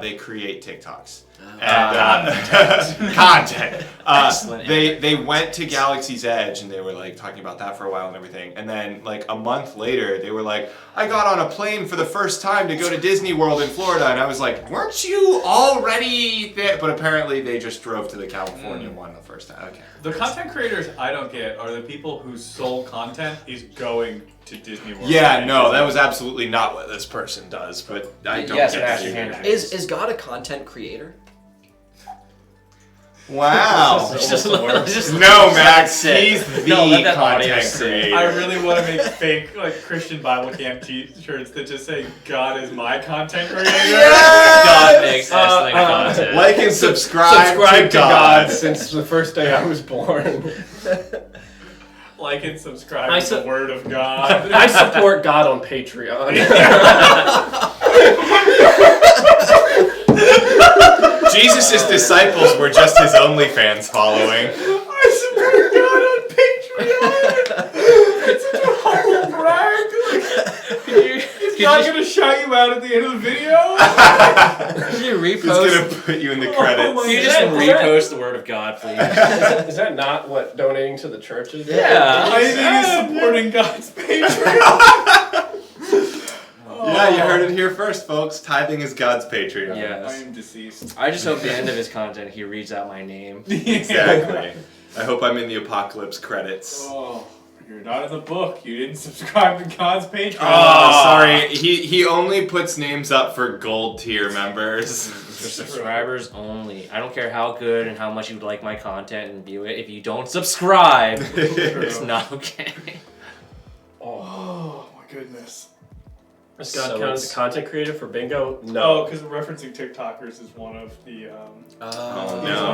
They create TikToks. And content. Excellent. They went to Galaxy's Edge and they were like talking about that for a while and everything. And then like a month later, they were like, I got on a plane for the first time to go to Disney World in Florida. And I was like, weren't you already there? But apparently they just drove to the California one the first time. Okay. The content creators I don't get are the people whose sole content is going to Disney World. Yeah, no, that was absolutely not what this person does, but I don't Yes, get Master that either. Hand. Is God a content creator? Wow. It's just, it's just No, Max, sit. he's the No, let that audio content sit. creator. I really want to make fake like Christian Bible camp t-shirts that just say God is my content creator. God makes excellent content. Like and subscribe to God. since the first day I was born. Like and subscribe I to su- the Word of God. I support God on Patreon. Jesus' disciples were just his OnlyFans following. I support God on Patreon. It's such a humble brag. He's not gonna shout you out at the end of the video. Can you He's repost? gonna put you in the credits. Can you just repost the word of God, please? Is that not what donating to the church is? Yeah. Tithing is supporting God's Patreon. Yeah, you heard it here first, folks. Tithing is God's Patreon. I Yes. am deceased. I just hope at the end of his content he reads out my name. Exactly. I hope I'm in the apocalypse credits. Oh, you're not in the book. You didn't subscribe to God's Patreon. Oh, sorry. He only puts names up for gold tier members. For subscribers only. I don't care how good and how much you like my content and view it. If you don't subscribe, it's not okay. Oh my goodness. Does God So count as it's- a content creator for bingo? Oh, No. because referencing TikTokers is one of the Oh, one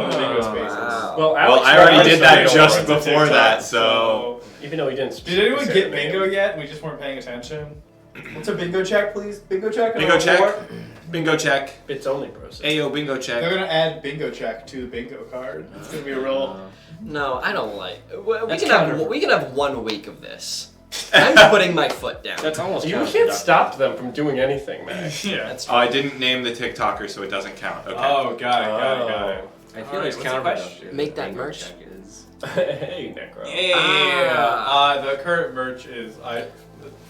of the bingo spaces. Wow. Well, Well, Alex I already did that bingo just for it. before that, so. Even though he didn't. Did anyone say get the name. bingo yet? And we just weren't paying attention. What's a bingo check, please? Bingo check. Bingo on check. board? Bingo check. Bits only, bros. Ayo, bingo They're check. gonna add bingo check to the bingo card. It's gonna be a real. No, I don't like. That's We can have 1 week of this. I'm putting my foot down. That's almost You counterproductive. can't stop them from doing anything, man. Yeah. That's Oh, I didn't name the TikToker, so it doesn't count. Okay. Oh, got it. I feel Alright, it's what's the question? counterproductive. Make that Bingo merch. check is- Hey, Necro. Yeah. The current merch is I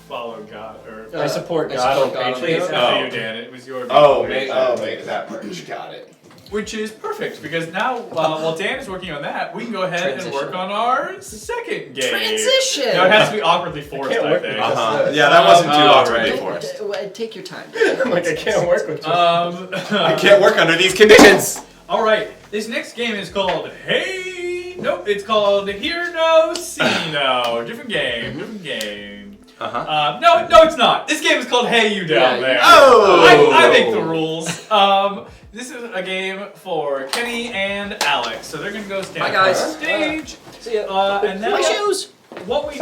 follow God or. I support I God on support God on Patreon. It's Oh. not you, Dan. It was your. Make that merch. Got it. Which is perfect because now, while Dan is working on that, we can go ahead and work on our second game. Transition! No, it has to be awkwardly forced, can't I work think. with Uh-huh. Yeah, that wasn't too awkwardly right. forced. Take your time. I'm like, I can't work with you. I can't work under these conditions. All right, this next game is called Hey. Nope, it's called Hear No, See No. Different game. Uh-huh. No, it's not. This game is called Hey You Down There. Oh! I make the rules. This is a game for Kenny and Alex, so they're gonna go stand Hi, guys. on stage. See ya. And now My shoes! what we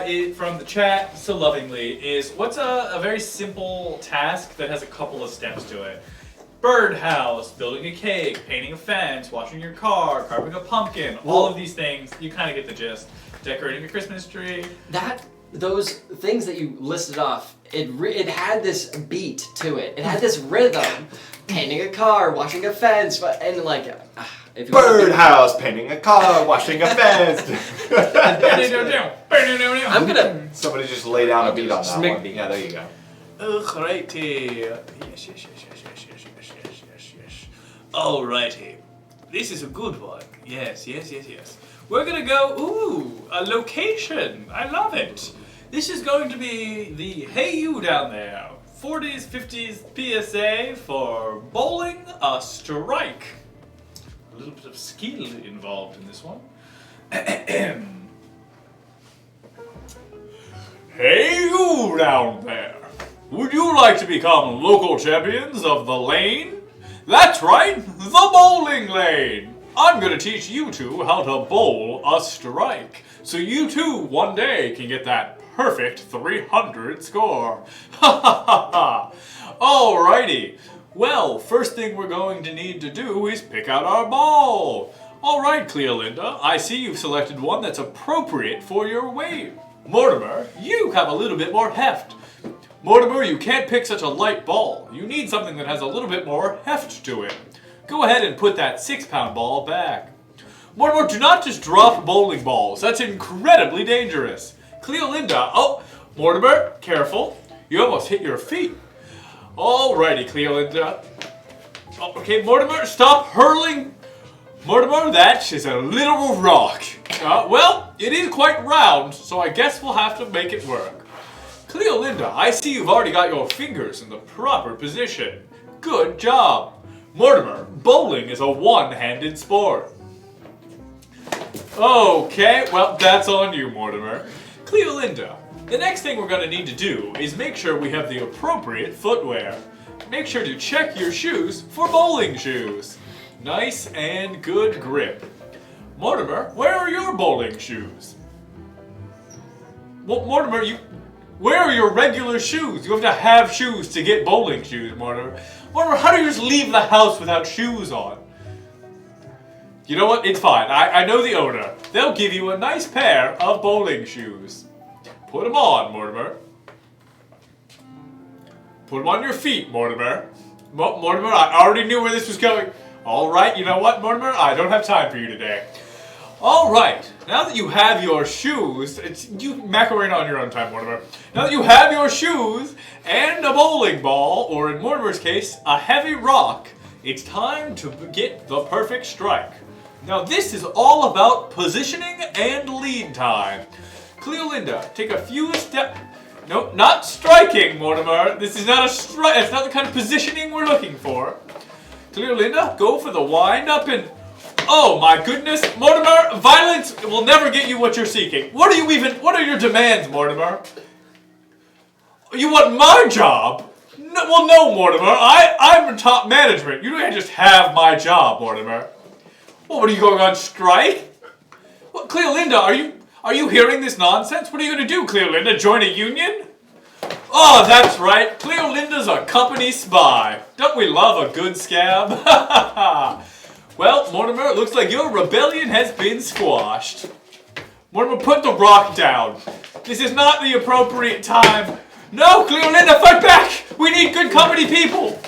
need from the chat so lovingly is what's a very simple task that has a couple of steps to it. Birdhouse, building a cake, painting a fence, washing your car, carving a pumpkin, all of these things, you kind of get the gist. Decorating a Christmas tree. Those things that you listed off, it had this beat to it. It had this rhythm. Painting a car, washing a fence, and like, if you Birdhouse, painting a car, washing a fence. I'm gonna. Somebody just lay down a beat on that make one. beat. Yeah, there you go. Alrighty. Yes. Alrighty. This is a good one. Yes. We're gonna go, a location. I love it. This is going to be the Hey You Down There 40s, 50s PSA for bowling a strike. A little bit of skill involved in this one. Hey you down there! Would you like to become local champions of the lane? That's right, the bowling lane! I'm gonna teach you two how to bowl a strike, so you two one day can get that perfect 300 score. Ha ha ha ha! Alrighty, well, first thing we're going to need to do is pick out our ball. Alright, Cleolinda, I see you've selected one that's appropriate for your weight. Mortimer, you have a little bit more heft. Mortimer, you can't pick such a light ball. You need something that has a little bit more heft to it. Go ahead and put that 6-pound ball back. Mortimer, do not just drop bowling balls. That's incredibly dangerous. Cleolinda, oh, Mortimer, careful. You almost hit your feet. Alrighty, Cleolinda. Oh, okay, Mortimer, stop hurling. Mortimer, that is a little rock. Well, it is quite round, so I guess we'll have to make it work. Cleolinda, I see you've already got your fingers in the proper position. Good job. Mortimer, bowling is a one-handed sport. Okay, well, that's on you, Mortimer. Cleolinda, the next thing we're going to need to do is make sure we have the appropriate footwear. Make sure to check your shoes for bowling shoes. Nice and good grip. Mortimer, where are your bowling shoes? Well, Mortimer, where are your regular shoes? You have to have shoes to get bowling shoes, Mortimer. Mortimer, how do you just leave the house without shoes on? You know what? It's fine. I know the owner. They'll give you a nice pair of bowling shoes. Put them on, Mortimer. Put them on your feet, Mortimer. Mortimer, I already knew where this was going. All right, you know what, Mortimer? I don't have time for you today. All right, now that you have your shoes, you macarena on your own time, Mortimer. Now that you have your shoes and a bowling ball, or in Mortimer's case, a heavy rock, it's time to get the perfect strike. Now this is all about positioning and lead time. Cleolinda, take a few steps. Nope, not striking, Mortimer. This is not a strike. It's not the kind of positioning we're looking for. Cleolinda, go for the wind up and Oh my goodness, Mortimer! Violence will never get you what you're seeking. What are your demands, Mortimer? You want my job? No, well, no, Mortimer. I'm in top management. You can't just have my job, Mortimer. Well, what are you going on strike? What, Cleolinda, are you hearing this nonsense? What are you going to do, Cleolinda? Join a union? Oh, that's right. Cleolinda's a company spy. Don't we love a good scab? Well, Mortimer, it looks like your rebellion has been squashed. Mortimer, put the rock down. This is not the appropriate time. No, Cleolinda, fight back! We need good company people!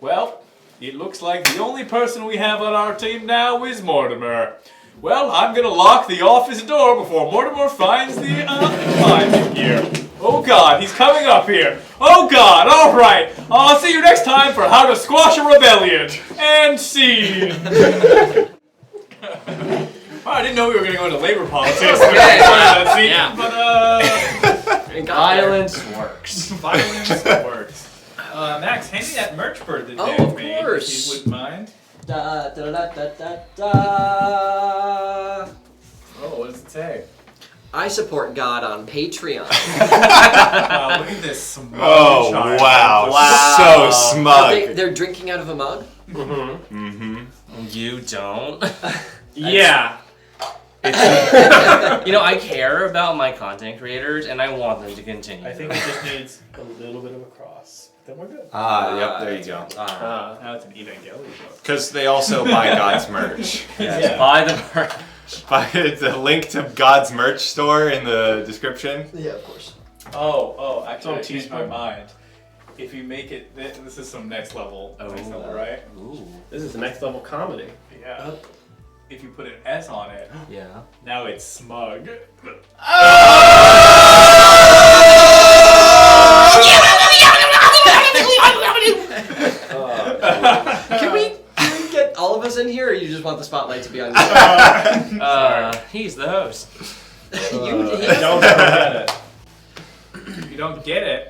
Well, it looks like the only person we have on our team now is Mortimer. Well, I'm gonna lock the office door before Mortimer finds the climbing gear. Oh God, he's coming up here. Oh God, alright. I'll see you next time for how to squash a rebellion. And scene. Well, I didn't know we were going to go into labor politics. Yeah. But, Violence works. Violence works. Max, hand me that merch bird that Oh, Dave of made, course. if you wouldn't mind. Da da da da da da. Oh, what does it say? I support God on Patreon. Wow, look at this smug child. Wow. So smug. They're drinking out of a mug? You don't. Yeah. You know, I care about my content creators and I want them to continue. I think it just needs a little bit of a cross. Then we're good. Yep, there you go. Now it's an Evangelion book. Because they also buy God's merch. Yes, Yeah. buy the merch. The link to God's merch store in the description. Yeah, of course. Oh, actually, I Don't changed tease my me. mind. If you make it, this is some next level, right? Ooh. This is the next level comedy. Yeah. If you put an S on it, Yeah. now it's smug. Can we get all of us in here, or you just want the spotlight to be on you? He's the host. Don't forget it. If you don't get it,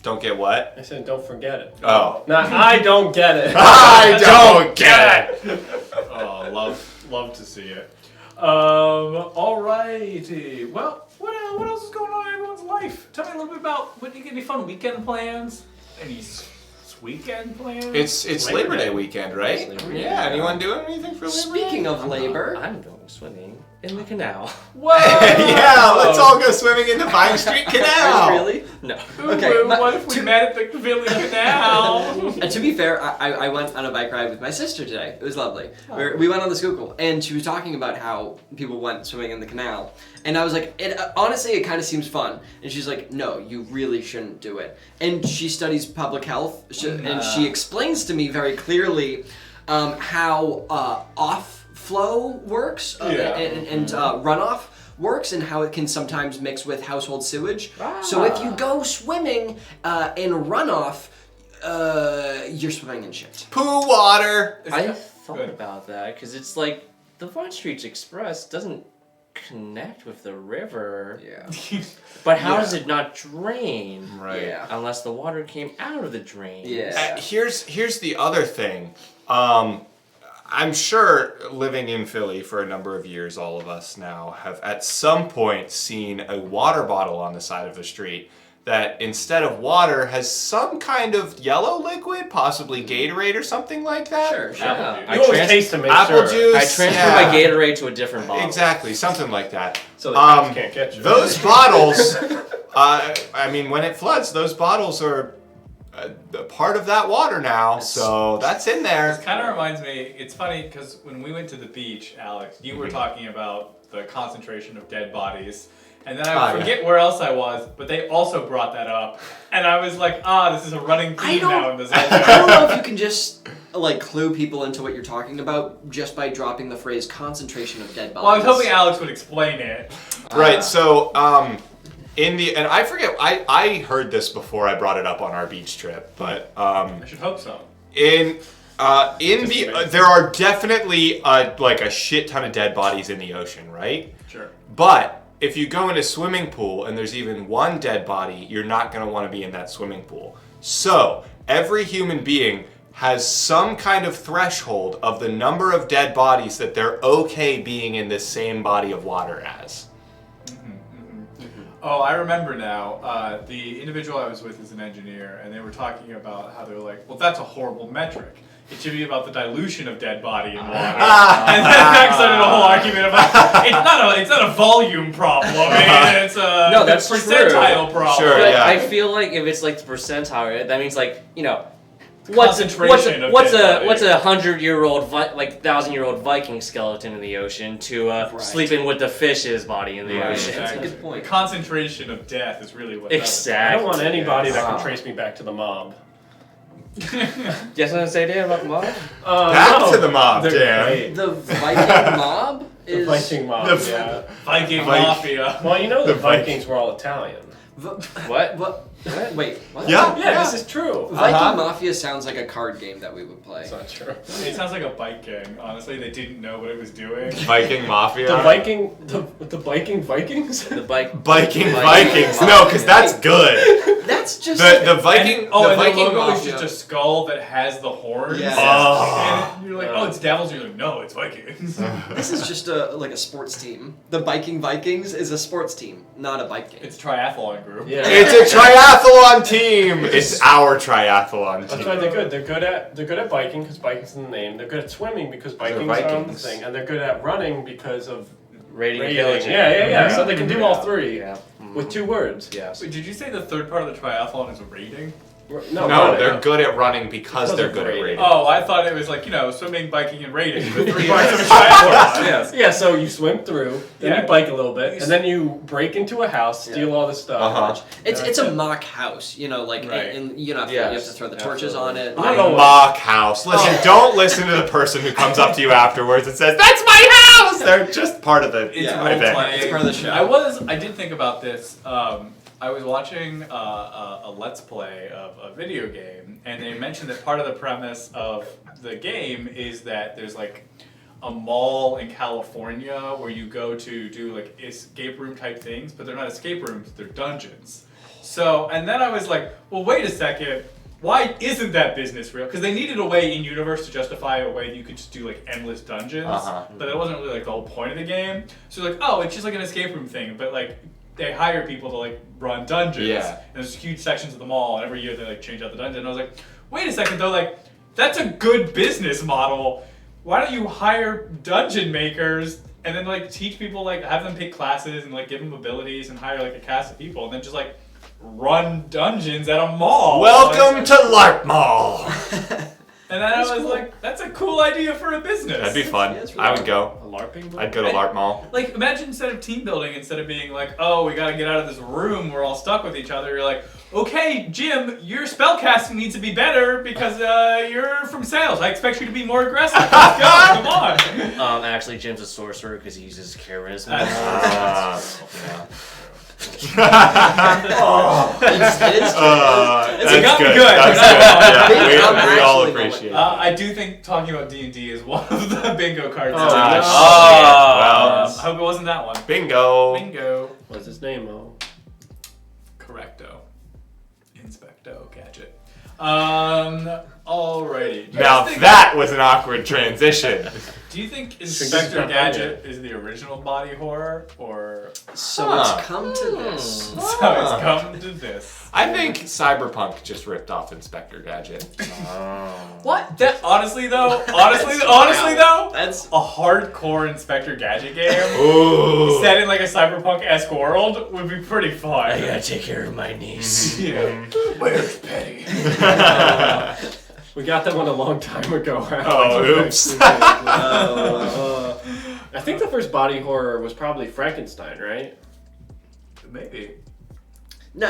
Don't get what? I said don't forget it. Oh. Not I don't get it. I don't get it. oh, love to see it. Alrighty. Well, what else is going on in everyone's life? Tell me a little bit about. What do you get? Any fun weekend plans? Any weekend plans? It's Labor Day weekend, right? Labor Day. Yeah. Anyone doing anything for Labor Day? Speaking of labor, I'm going swimming in the canal. Whoa! Yeah, let's all go swimming in the Vine Street Canal. really? No. Okay, What if we met at the Philly Canal? And to be fair, I went on a bike ride with my sister today. It was lovely. We went on the Schuylkill, and she was talking about how people went swimming in the canal. And I was like, honestly, it kind of seems fun. And she's like, no, you really shouldn't do it. And she studies public health, and she explains to me very clearly how off-flow works and runoff works, and how it can sometimes mix with household sewage. So if you go swimming in runoff, you're swimming in shit. Poo water. I thought about that because it's like the Vine Street Express doesn't connect with the river. Yeah. But how does it not drain? Right. Yeah. Unless the water came out of the drain. Yeah. Here's the other thing. I'm sure living in Philly for a number of years, all of us now have at some point seen a water bottle on the side of the street that instead of water has some kind of yellow liquid, possibly Gatorade or something like that. Sure. Yeah. You always taste to make Apple sure. juice. I transferred yeah. my Gatorade to a different bottle. Exactly, something like that. So the cops can't get you. Those bottles, I mean, when it floods, those bottles are a part of that water now, so that's in there. This kind of reminds me, it's funny because when we went to the beach, Alex, you were talking about the concentration of dead bodies. And then I forget where else I was, but they also brought that up. And I was like, this is a running theme now in this whole I don't know if you can just like clue people into what you're talking about just by dropping the phrase concentration of dead bodies. Well, I was hoping Alex would explain it. Right, so and I forget, I heard this before I brought it up on our beach trip, but I should hope so. there are definitely like a shit ton of dead bodies in the ocean, right? Sure. But if you go in a swimming pool and there's even one dead body, you're not going to want to be in that swimming pool. So every human being has some kind of threshold of the number of dead bodies that they're okay being in this same body of water as. Oh, I remember now. The individual I was with is an engineer, and they were talking about how they're like, well, that's a horrible metric. It should be about the dilution of dead body in water. And then Max started a whole argument about it's not a volume problem. I mean, it's a No, that's percentile problem. Sure, But yeah. I feel like if it's like the percentile, that means like, you know, what's a Concentration of what's dead a body. 100-year-old 1,000-year-old Viking skeleton in the ocean to sleeping with the fish's body in the Right. ocean. That's a good point. The concentration of death is really what I Exactly. don't want anybody that can trace me back to the mob. You have something to say, Dan, about the mob? Back No. to the mob, They're Dan. great. The Viking mob The is. Viking mob, The- yeah. Viking Viking. Mafia. Well, you know the The Viking- Vikings were all Italian. What? What? Wait, what? Yeah. Yeah, this is true. Viking Mafia sounds like a card game that we would play. That's not true. It sounds like a bike gang. Honestly, they didn't know what it was doing. Viking Mafia. The Viking Vikings? The bike. Viking Viking Vikings. Mafia. No, because that's good. That's just. The Viking. And, oh, the and Viking the logo Mafia. is just a skull that has the horns. Yeah. Oh. And you're like, oh, it's devils. You're like, no, it's Vikings. This is just like a sports team. The Viking Vikings is a sports team, not a bike game. It's triathlon group. Yeah. It's a triathlon team. It's our triathlon That's team. why they're good. They're good at biking because biking's in the name. They're good at swimming because They're Vikings are on the Vikings. thing, and they're good at running because of Raiding and raiding. pillaging. Yeah. So they can do all three Yeah. with 2 words. Yeah. Wait, did you say the third part of the triathlon is raiding? No, running. they're good at running because Because they're of good at raiding. raiding. Oh, I thought it was like, swimming, biking, and raiding. The 3 parts of a triathlon. Yes. Yeah, so you swim through, then Yeah. you bike a little bit, and then you break into a house, steal all the stuff. Uh-huh. It's a mock house, like Right. and you have to Yes, throw the torches on it. I don't know. Mock house. Listen, don't listen to the person who comes up to you afterwards and says, "That's my house." They're just part of the It's event. role-playing. It's part of the show. I did think about this. I was watching a Let's Play of a video game, and they mentioned that part of the premise of the game is that there's like a mall in California where you go to do like escape room type things, but they're not escape rooms, they're dungeons. So, and then I was like, well, wait a second. Why isn't that business real? Because they needed a way in universe to justify a way that you could just do like endless dungeons, but that wasn't really like the whole point of the game. So like, oh, it's just like an escape room thing, but like they hire people to like run dungeons. Yeah. And there's huge sections of the mall, and every year they like change out the dungeon. And I was like, wait a second though, like that's a good business model. Why don't you hire dungeon makers and then like teach people, like have them pick classes and like give them abilities and hire like a cast of people and then just like run dungeons at a mall. Welcome to LARP Mall. And then I was like, that's a cool idea for a business. That'd be fun. Yeah, it's really I would go. A LARPing book? I'd go to LARP Mall. Like, imagine instead of team building, instead of being like, oh, we gotta get out of this room, we're all stuck with each other, you're like, okay, Jim, your spellcasting needs to be better because you're from sales. I expect you to be more aggressive. Let's go, come on. Actually, Jim's a sorcerer because he uses charisma. Yeah. It's It's That's good. good. That's good. Big Yeah, Tom we all actually appreciate it. I do think talking about D&D is one of the bingo cards. Oh, I Well, hope it wasn't that one. bingo. Bingo. What's his name, Mo? Correcto. Inspecto Gadget. Alrighty. Do you Now guys think- that was an awkward transition. Do you think It's Inspector not Gadget is the original body horror, or So Huh. it's come to this. so it's come to this? I think Cyberpunk just ripped off Inspector Gadget. What? That honestly though, That's a hardcore Inspector Gadget game Ooh. set in like a cyberpunk-esque world would be pretty fun. I gotta take care of my niece. Yeah. Where's Petty? We got that one a long time ago. Oh, oops. I think the first body horror was probably Frankenstein, right? Maybe. no,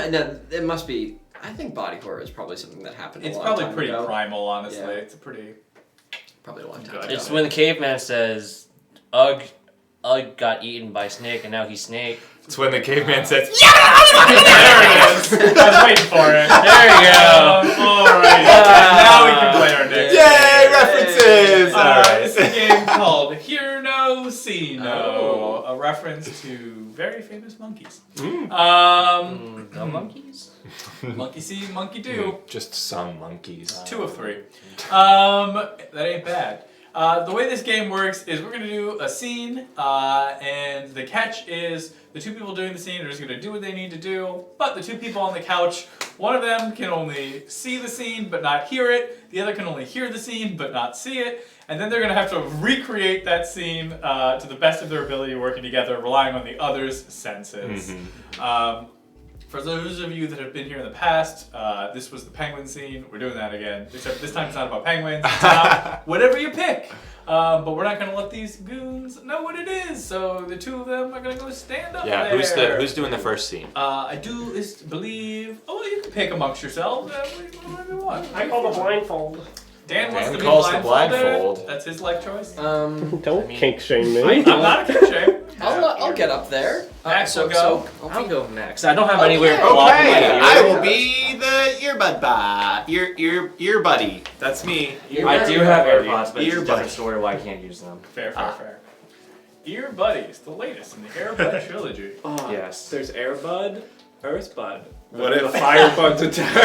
it must be. I think body horror is probably something that happened. It's a long probably time pretty ago. primal, honestly. Yeah. It's a pretty. Probably a long time. Good. ago. It's when the caveman says, Ugg got eaten by Snake and now he's Snake. It's when the caveman says, There it is. I was waiting for it. There you go. Alright. Now we can play our next "Yay, game. references!" All right. It's a game called Hear No, See No. A reference to very famous monkeys. The monkeys? Monkey see, monkey do. Just some monkeys. 2 of 3. That ain't bad. The way this game works is we're going to do a scene, and the catch is the 2 people doing the scene are just going to do what they need to do, but the 2 people on the couch, one of them can only see the scene but not hear it, the other can only hear the scene but not see it, and then they're going to have to recreate that scene to the best of their ability working together, relying on the other's senses. For those of you that have been here in the past, this was the penguin scene. We're doing that again, except this time it's not about penguins. It's about whatever you pick. But we're not going to let these goons know what it is. So the 2 of them are going to go stand up there. Who's doing the first scene? I do believe. Oh, you can pick amongst yourselves. Whatever you want. I call the blindfold. Dan wants to be calls the blindfolded. blindfold. That's his life choice. Don't kink shame me. I'm not a kink shame. I'll get up there. Max will go. I'll go next. I don't have anywhere to Okay, block my ear. I will be the ear buddy. That's me. I do have AirPods, but it's a Ear different buddy. story why I can't use them. Fair. Ear Buddies, the latest in the Air Bud trilogy. Yes. There's Air Bud, Earth Bud. What The if fire buds attack?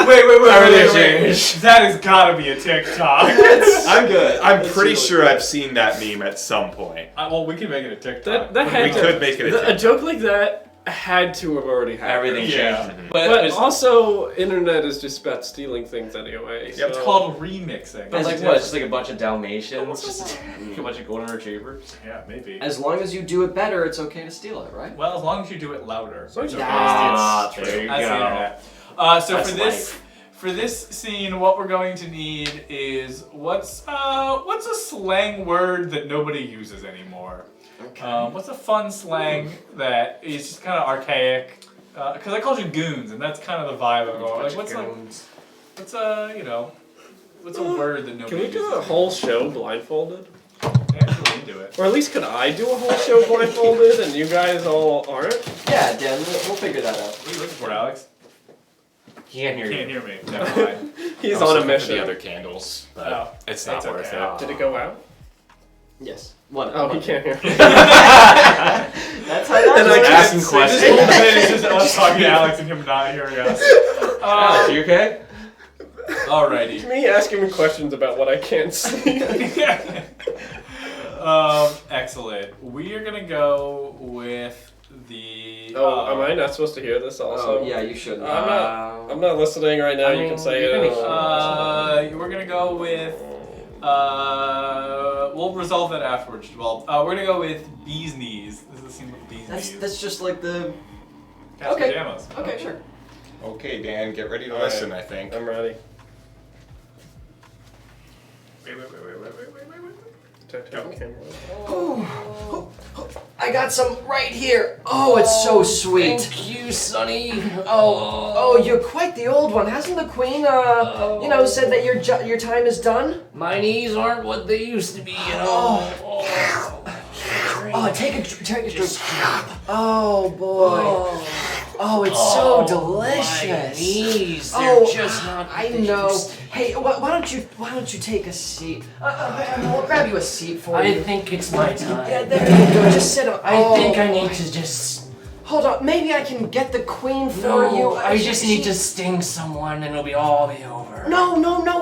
Wait. Everything changed. That has got to be a TikTok. I'm good. I'm pretty sure I've seen that meme at some point. Well, we can make it a TikTok. That had We to, could make it a a TikTok. joke like that had to have already happened. Everything Yeah. changed. But it's, also, internet is just about stealing things anyway. Yeah, it's so- called remixing. it's like what? It's just like a bunch of Dalmatians, just a bunch of golden retrievers. Yeah, maybe. As long as you do it better, it's okay to steal it, right? Well, as long as you do it louder. So it's okay. Ah, That's there you the go. internet. So That's for this scene, what we're going to need is what's a slang word that nobody uses anymore? Okay. What's a fun slang that is just kind of archaic? Because I called you goons, and that's kind of the vibe of it. Like, what's a word that nobody Can we uses? do a whole show blindfolded? Actually, do it. Or at least could I do a whole show blindfolded and you guys all aren't? Yeah, Dan, we'll figure that out. What are you looking for, Alex? He can't hear Can't you. hear me. Never mind. He's I was on a looking for mission. the other candles, but Oh, it's not it's worth okay. it. Did it go out? Yes. One. Oh, he can't hear me. That's how that And I works. can't Asking see. questions. This whole bit is just us talking to Alex and him not hearing us. Alex, you okay? Alrighty. Me asking me questions about what I can't see. Excellent. We are gonna go with the. Oh, am I not supposed to hear this also? Oh, yeah, you shouldn't. I'm not listening right now. I You mean, can say you're it. We're gonna go with. We'll resolve that afterwards. Well, we're gonna go with bee's knees. This is the scene with bee's knees. That's just like the. Cat's okay. pajamas. Okay, sure. Okay, Dan, get ready to All listen, right. I think. I'm ready. Wait. Tactile camera. I got some right here. Oh, it's so sweet. Thank you, Sonny. Oh, you're quite the old one. Hasn't the queen, said that your time is done? My knees aren't what they used to be, you know. Oh, take a drink. Oh boy. Oh, it's so delicious. My knees, Oh, they're just not. I know. Hey, why don't you take a seat? I'll grab you a seat for I you. think it's my time. Yeah, there you go. Just sit up. I think I need boy. to just. Hold on. Maybe I can get the queen for you. No, I just need to sting someone and it'll all be over. No.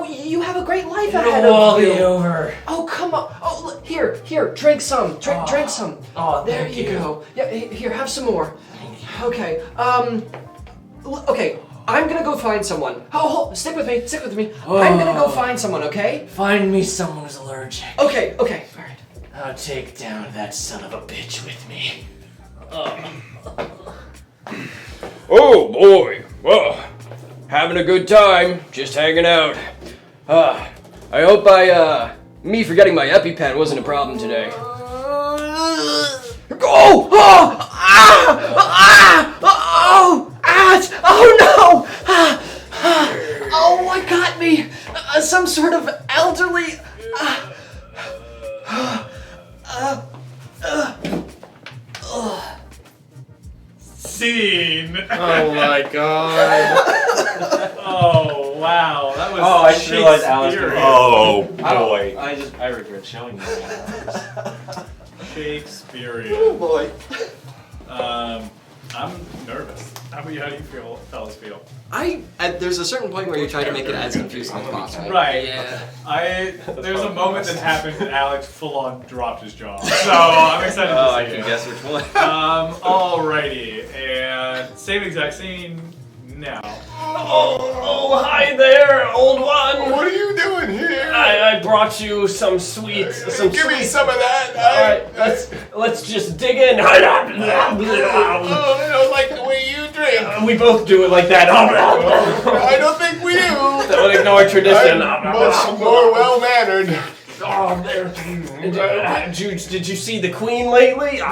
You have a great life ahead It'll all of be you. over. Oh, come on. Oh, look, here. Drink some. Drink some. Oh, There thank you go. Yeah, here, have some more. Okay. Okay. I'm gonna go find someone. Oh, stick with me. I'm gonna go find someone. Okay. Find me someone who's allergic. Okay. All right. I'll take down that son of a bitch with me. Oh boy, well, having a good time, just hanging out. I hope me forgetting my EpiPen wasn't a problem today. Oh no! Oh, what got me? Some sort of elderly. Scene. Oh my god. Oh wow. Wow, that was. Oh, I just realized Alex. Shakespearean. Oh I don't- boy. I regret showing you that. Shakespearean. Oh boy. I'm nervous. How do you feel, fellas feel? There's a certain point where you try to make it as confusing as possible. Right. Yeah. There's a moment that happened that Alex full on dropped his jaw. So I'm excited to see I it. can guess which one. Alrighty, and same exact scene now. Oh, hi there, old one. What are you doing here? I brought you some sweets. Give me some of that. Alright, let's just dig in. Oh, I don't like the way you drink. We both do it like that. I don't think we do. Don't ignore tradition. I'm much more well-mannered. Oh, there. Did you see the queen lately? No,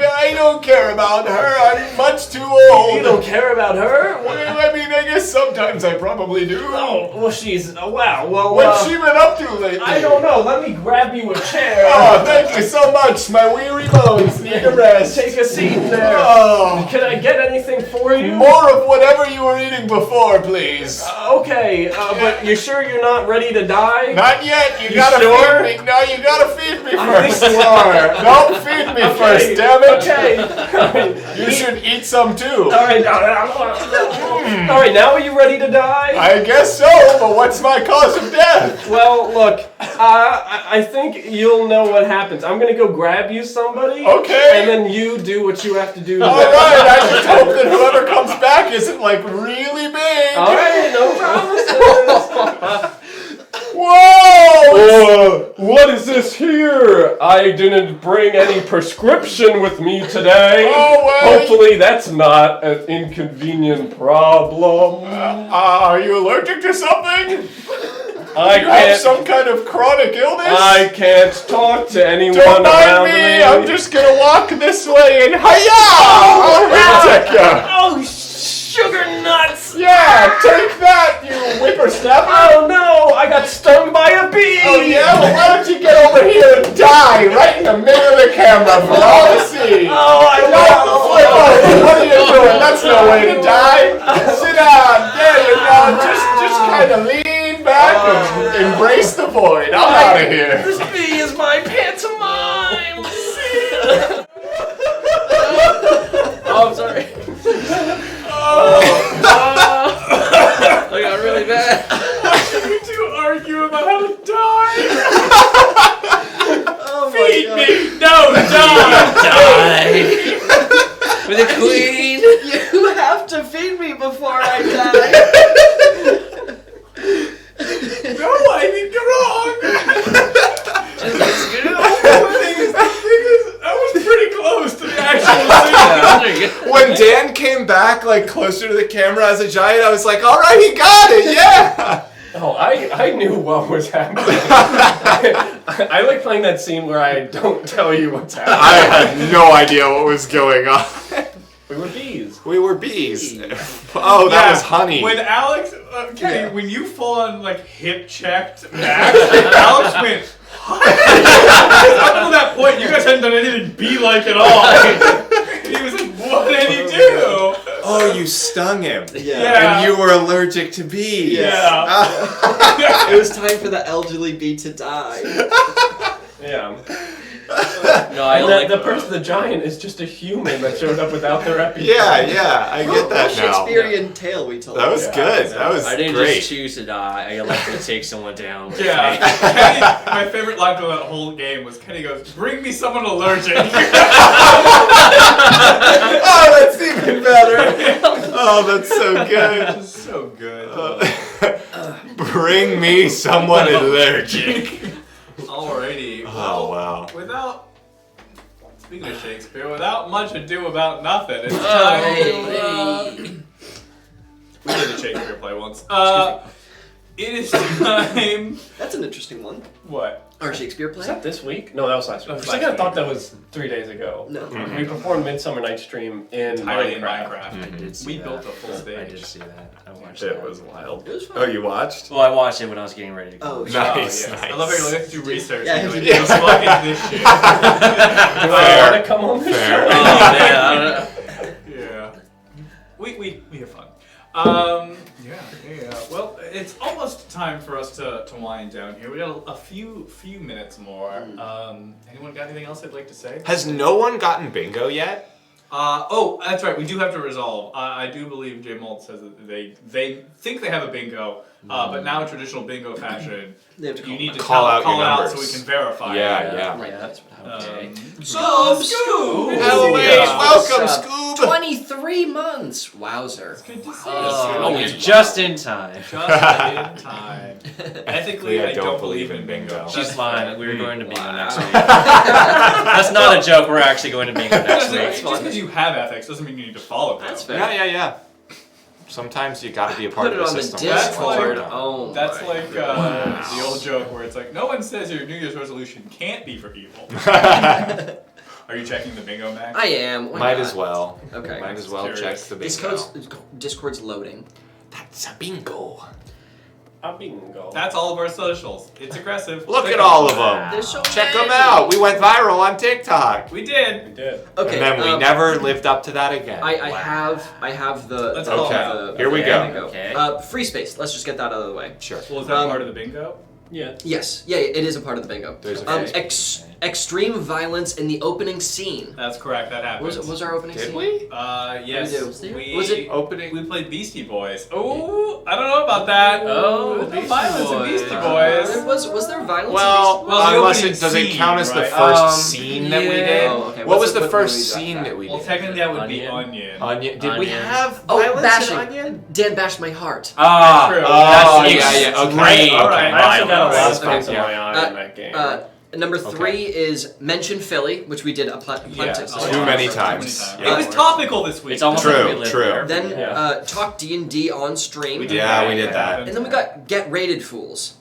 I don't care about her. I'm much too old. You don't care about her? Well, I mean, I guess sometimes I probably do. Oh, well, she's. Wow, well. What's she been up to lately? I don't know. Let me grab you a chair. Oh, thank you so much. My weary bones need a rest. Take a seat there. Oh. Can I get anything for you? More of whatever you were eating before, please. Okay, but you sure you're not ready to die? Not yet. You You gotta sure? feed me. No, you gotta feed me I first. think you are. Don't feed me first, damn it. Okay. You should eat some too. All right, now are you ready to die? I guess so, but what's my cause of death? Well, look, I think you'll know what happens. I'm gonna go grab you somebody. Okay. And then you do what you have to do. All right, I just hope that whoever comes back isn't like really big. All right, no promises. Whoa! What is this here? I didn't bring any prescription with me today. Oh, well. Hopefully that's not an inconvenient problem. Are you allergic to something? I You have can't. some kind of chronic illness? I can't talk to anyone Don't mind around me. I'm just gonna walk this way and hiya! I'll protect ya. Oh, sugar nuts! Yeah, take that, you whippersnapper. Oh no! I got stung by a bee! Oh yeah? Well, why don't you get over here and die right in the middle of the camera for all to see? Oh, I No, flip over. What are you doing? That's no way to die. Sit down. There you go. Just kind of lean back and embrace the void. I'm out of here. This bee is my pantomime! Oh, I'm sorry. I got really bad. You two argue about how to die. Oh my Feed God. me. No, die. With a queen. You have to feed me before I die. No, I think you're wrong. I was pretty close to the actual scene. When Dan came back like closer to the camera as a giant, I was like, all right, he got it, yeah. Oh, I knew what was happening. I like playing that scene where I don't tell you what's happening. I had no idea what was going on. We were bees. We were bees. Oh, that was honey. When Alex, when you full on like hip checked Max, Alex went. Up until that point, you guys hadn't done anything bee-like at all. He was like, "What did he do?" Oh, you stung him. Yeah. And you were allergic to bees. Yeah. It was time for the elderly bee to die. Yeah. No, I And like the person, the giant, is just a human that showed up without their epi. Yeah, I get that now. Shakespearean tale we told. That was good. That was I didn't great. just choose to die. I elected to take someone down. Yeah. Kenny, my favorite line from that whole game was Kenny goes, "Bring me someone allergic." Oh, that's even better. Oh, that's so good. So good. Bring me someone allergic. Alrighty. Oh, wow. Without, speaking of Shakespeare, without much ado about nothing, it's time to, we did a Shakespeare play once. It is time. That's an interesting one. What? Our Shakespeare play? Was that this week? No, that was last week. That was For a second, I last thought that was 3 days ago. No. We performed Midsummer Night's Dream in Entirely in Minecraft. Minecraft. I did see We that. built a full I stage. did see that. I watched It that. was wild. It was fun. Oh, you watched? Well, I watched it when I was getting ready to go. Oh, Nice, Oh, yes. nice. I love how you're like, let's do research. Yeah, You're like, yeah. let's look at this shit. Do I want to come on the Fair. show? Oh, man, I don't know. Yeah. We have fun. Yeah. Well, it's almost time for us to wind down here. We got a few minutes more. Anyone got anything else they'd like to say? Has no one gotten bingo yet? Oh, that's right. We do have to resolve. I do believe J Mold says that they think they have a bingo, but now in traditional bingo fashion, They have to you need to call out call your it out so numbers. we can verify. Yeah, it. yeah. Right, that's what happened. So, Scoob! Welcome, What's up? Scoob! 23 months! Wowzer. Good to see Oh, you. you're just in time. Just in time. Ethically, I I don't don't believe believe in in bingo. bingo. She's That's fine. fair. We're going to bingo next week. That's not a joke. We're actually going to bingo next Just week. because you have ethics doesn't mean you need to follow them. That's fair. Yeah. Sometimes you gotta be a part Put it of on the the system. That's Discord. like- Oh, That's my like goodness. the old joke where it's like, no one says your New Year's resolution can't be for evil. Are you checking the bingo, Max? I am. Why Might not? as well. Okay. Might as well check Curious. the bingo. Discord's loading. That's a bingo. A bingo. That's all of our socials. It's aggressive. Look Click at on all it. of them. There's so Check many. them out. We went viral on TikTok. We did. We did. Okay. And then we never lived up to that again. I have the. Let's the- call it Okay. out. Here we Okay. go. Okay. Free space. Let's just get that out of the way. Sure. Well, is that Um, part of the bingo? Yeah. Yes. Yeah, it is a part of the bingo. There's a Extreme violence in the opening scene. That's correct. That happened. What was our opening Did scene? we? Yes. We do. We, Was it Opening. We played Beastie Boys. Oh, I don't know about that. Oh, no Beastie violence in Boys. Beastie There Boys. was there violence? Well, Well, the unless opening it does it scene, count as the right? first scene that we yeah. did? Oh, okay. What What's was the what first movie is scene that? that we Well, did? technically that would be Onion. Onion. Onion. Did we Onion. have Oh, violence Bash in It. Onion? Dan bashed my heart. Ah, True. that's yeah. Okay. extreme All right. I actually got a lot violence. of things in Yeah. my eye in that game. Number 3 is Mention Philly, which we did a plenty Yeah. Too many times. It Yeah. was topical this week. It's almost True, like we live true. there. Then Yeah. talk D&D on stream. We did Yeah, that. we did that. And then we got Get Rated Fools.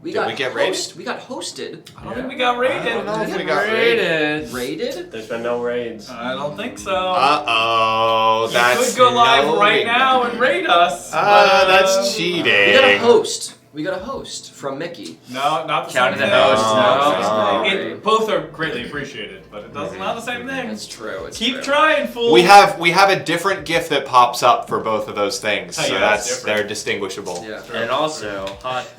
Did we get rated? We got hosted. I don't think we got rated. I don't know if Yeah. we got rated. Rated? There's been no raids. I don't think so. Uh-oh, You that's could go live no right bingo. now and rate us. That's We got a cheating. host. We got a host from Mickey. No, not the Counted same the thing. host, no. Both are greatly appreciated, but it doesn't not the same thing. It's true. It's Keep true. trying, fool. We have a different GIF that pops up for both of those things, Oh, so yeah, that's that's different. they're distinguishable. Yeah. And also,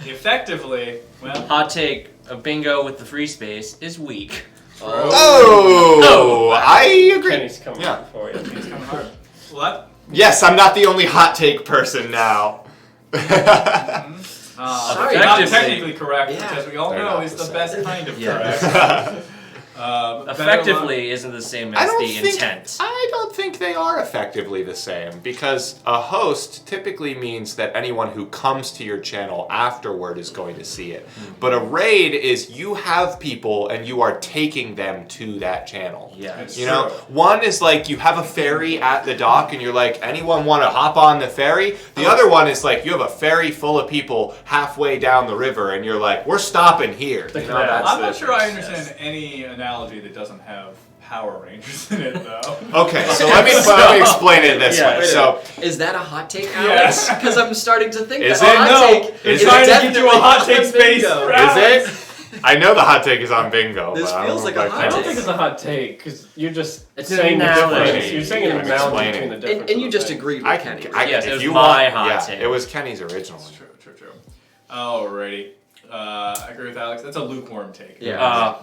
Effectively, well, hot take, a bingo with the free space is weak. Oh, I agree. Kenny's coming Yeah. for you. it's kind of hard. What? Yes, I'm not the only hot take person now. Sorry. Not Effectively. technically correct, Yeah. because we all They're know not he's the the best kind of Yeah. correct. Effectively isn't the same I as don't the think intent. I don't think they are effectively the same because a host typically means that anyone who comes to your channel afterward is going to see it. But a raid is you have people and you are taking them to that channel. Yeah. It's You know, true. one is like you have a ferry at the dock and you're like, anyone want to hop on the ferry? The other one is like you have a ferry full of people halfway down the river and you're like, we're stopping here. You know, canal. that's I'm the not sure I difference. understand any analogy that doesn't have Power Rangers in it, though. Okay, so let me explain it this Yeah, way. wait a So Is that a hot take, Alex? Because I'm starting to think Is that it? a hot No, take Is it's it? trying to get you a hot take space. Bingo. is it? I know the hot take is on bingo. This but I don't feels know like if a I hot I can- don't take. think it's a hot take because you're just It's an saying the analogy. difference. You're saying an I'm analogy explaining. between the difference. And you of just the things. agreed with I Kenny. can. right? Yes, if it was you my want, hot yeah, take. it was Kenny's original one. True. Alrighty. I agree with Alex. That's a lukewarm take. Yeah.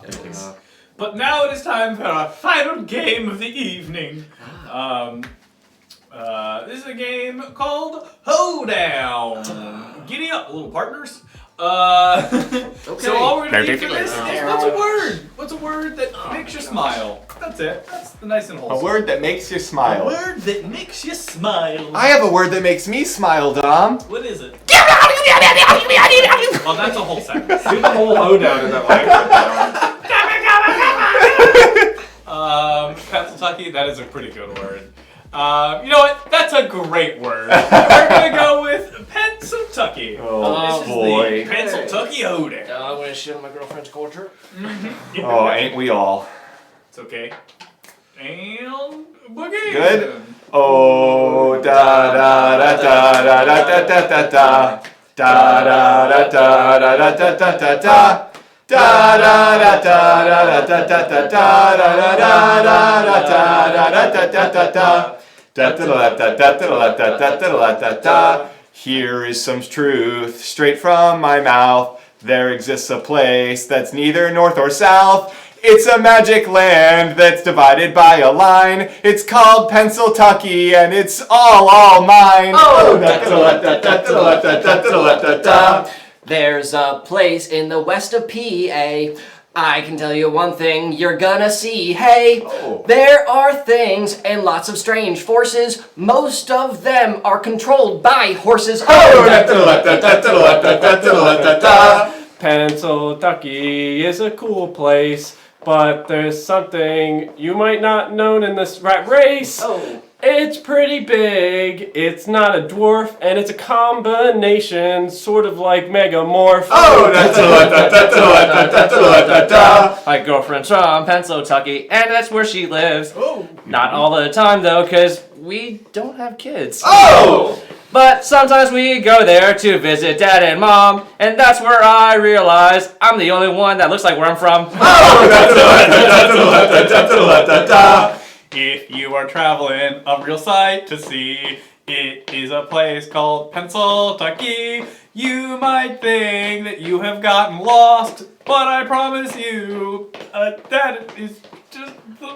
But now it is time for our final game of the evening. This is a game called Hoedown. Giddy up, little partners. So all we're gonna need for this is what's a word? What's a word that makes you smile? That's it. That's the nice and A wholesome. word that makes you A smile. word that makes you smile. I have a word that makes me smile, Dom. What is it? Well, that's a whole sentence. Do the whole hoedown in that microphone. Pennsylvania, that is a pretty good word. You know what? That's a great word. We're gonna go with Pennsylvania. Oh, This boy. is the Pennsylvania Hoedown. I'm gonna shit on my girlfriend's culture. Oh, ain't we all? It's okay. And boogie. Good. Oh, da da da da da da da da da da da da da da da da da da da. Da da da da da da da da da da da da da da da da da da da da. Da-da-da-da-da-da-da-da-da-da. Here is some truth straight from my mouth. There exists a place that's neither north or south. It's a magic land that's divided by a line. It's called Pennsyltucky, and it's all mine. Oh, There's a place in the west of PA. I can tell you one thing you're gonna see. Hey, there are things and lots of strange forces. Most of them are controlled by horses. Pennsyltucky is a cool place, but there's something you might not known in this rat race. Oh. It's pretty big, it's not a dwarf, and it's a combination, sort of like Megamorph. My girlfriend's from Pennsyltucky, and that's where she lives. Not all the time, though, because we don't have kids. But sometimes we go there to visit Dad and Mom, and that's where I realize I'm the only one that looks like where I'm from. If you are traveling, a real sight to see. It is a place called Pennsyltucky. You might think that you have gotten lost, but I promise you that is just the You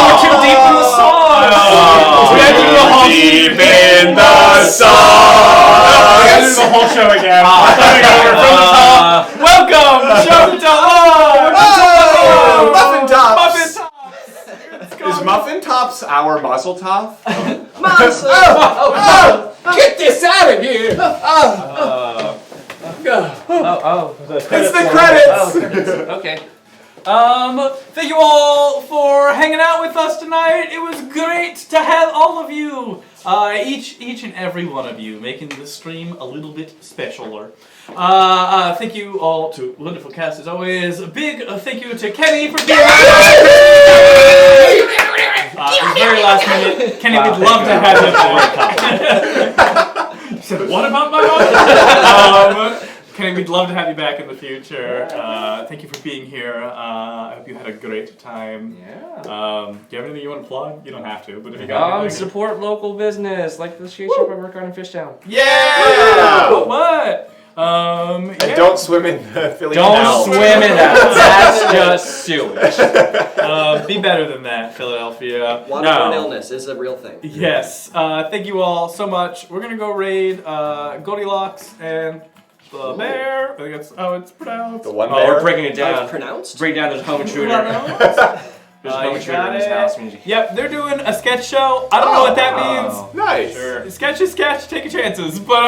were too deep in the song. We had to do the whole Deep in the song. We had to do the whole show again. Starting over from the top. Welcome, show to tell. Muffin Tops. Muffin Tops. Is Muffin Tops our muzzle top? Get this out of here! It's the credits. Okay. Thank you all for hanging out with us tonight. It was great to have all of you, each and every one of you, making the stream a little bit specialer. Thank you all to wonderful cast as always. A big thank you to Kenny for being here. It was very last minute. Kenny, we'd love to have you. So what about my mom? Kenny, we'd love to have you back in the future. Thank you for being here. I hope you had a great time. Yeah. Do you have anything you want to plug? You don't have to, but if you got anything. Support local business, like the skate shop I work on in Fishtown. Yeah! What? And don't swim in the Philly Don't Canal. swim in that. That's just sewage. Be better than that, Philadelphia. Waterborne illness is a real thing. Yes. Thank you all so much. We're gonna go raid Goldilocks and the bear. I think that's how it's pronounced. The one Oh, bear. we're breaking it How down. it's pronounced? Break down. There's a home intruder. There's a home You intruder got in his it. house. Yep, they're doing a sketch show. I don't know what that means. Nice. Sure. Sketch is sketch, take your chances. But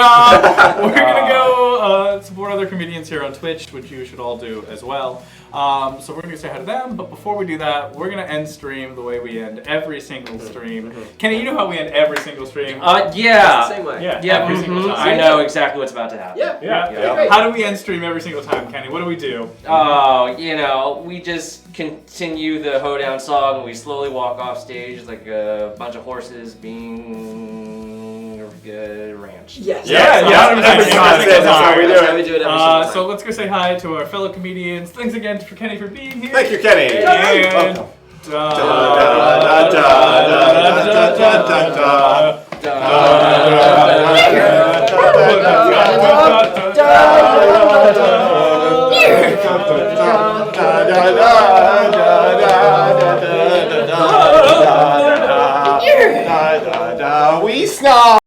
we're gonna go support other comedians here on Twitch, which you should all do as well. So we're gonna say hi to them, but before we do that, we're gonna end stream the way we end every single stream. Kenny, you know how we end every single stream? Yeah. Same way. Yeah, Yeah, every single time. I know exactly what's about to happen. Yeah. Yeah. Great. How do we end stream every single time, Kenny? What do we do? Oh, we just continue the hoedown song. We slowly walk off stage like a bunch of horses being ranched. Yes. Yeah, That's how we do That's how it. we do it every single time. So let's go say hi to our fellow comedians. Thanks again for Kenny for being here. Thank you, Kenny. And We snob.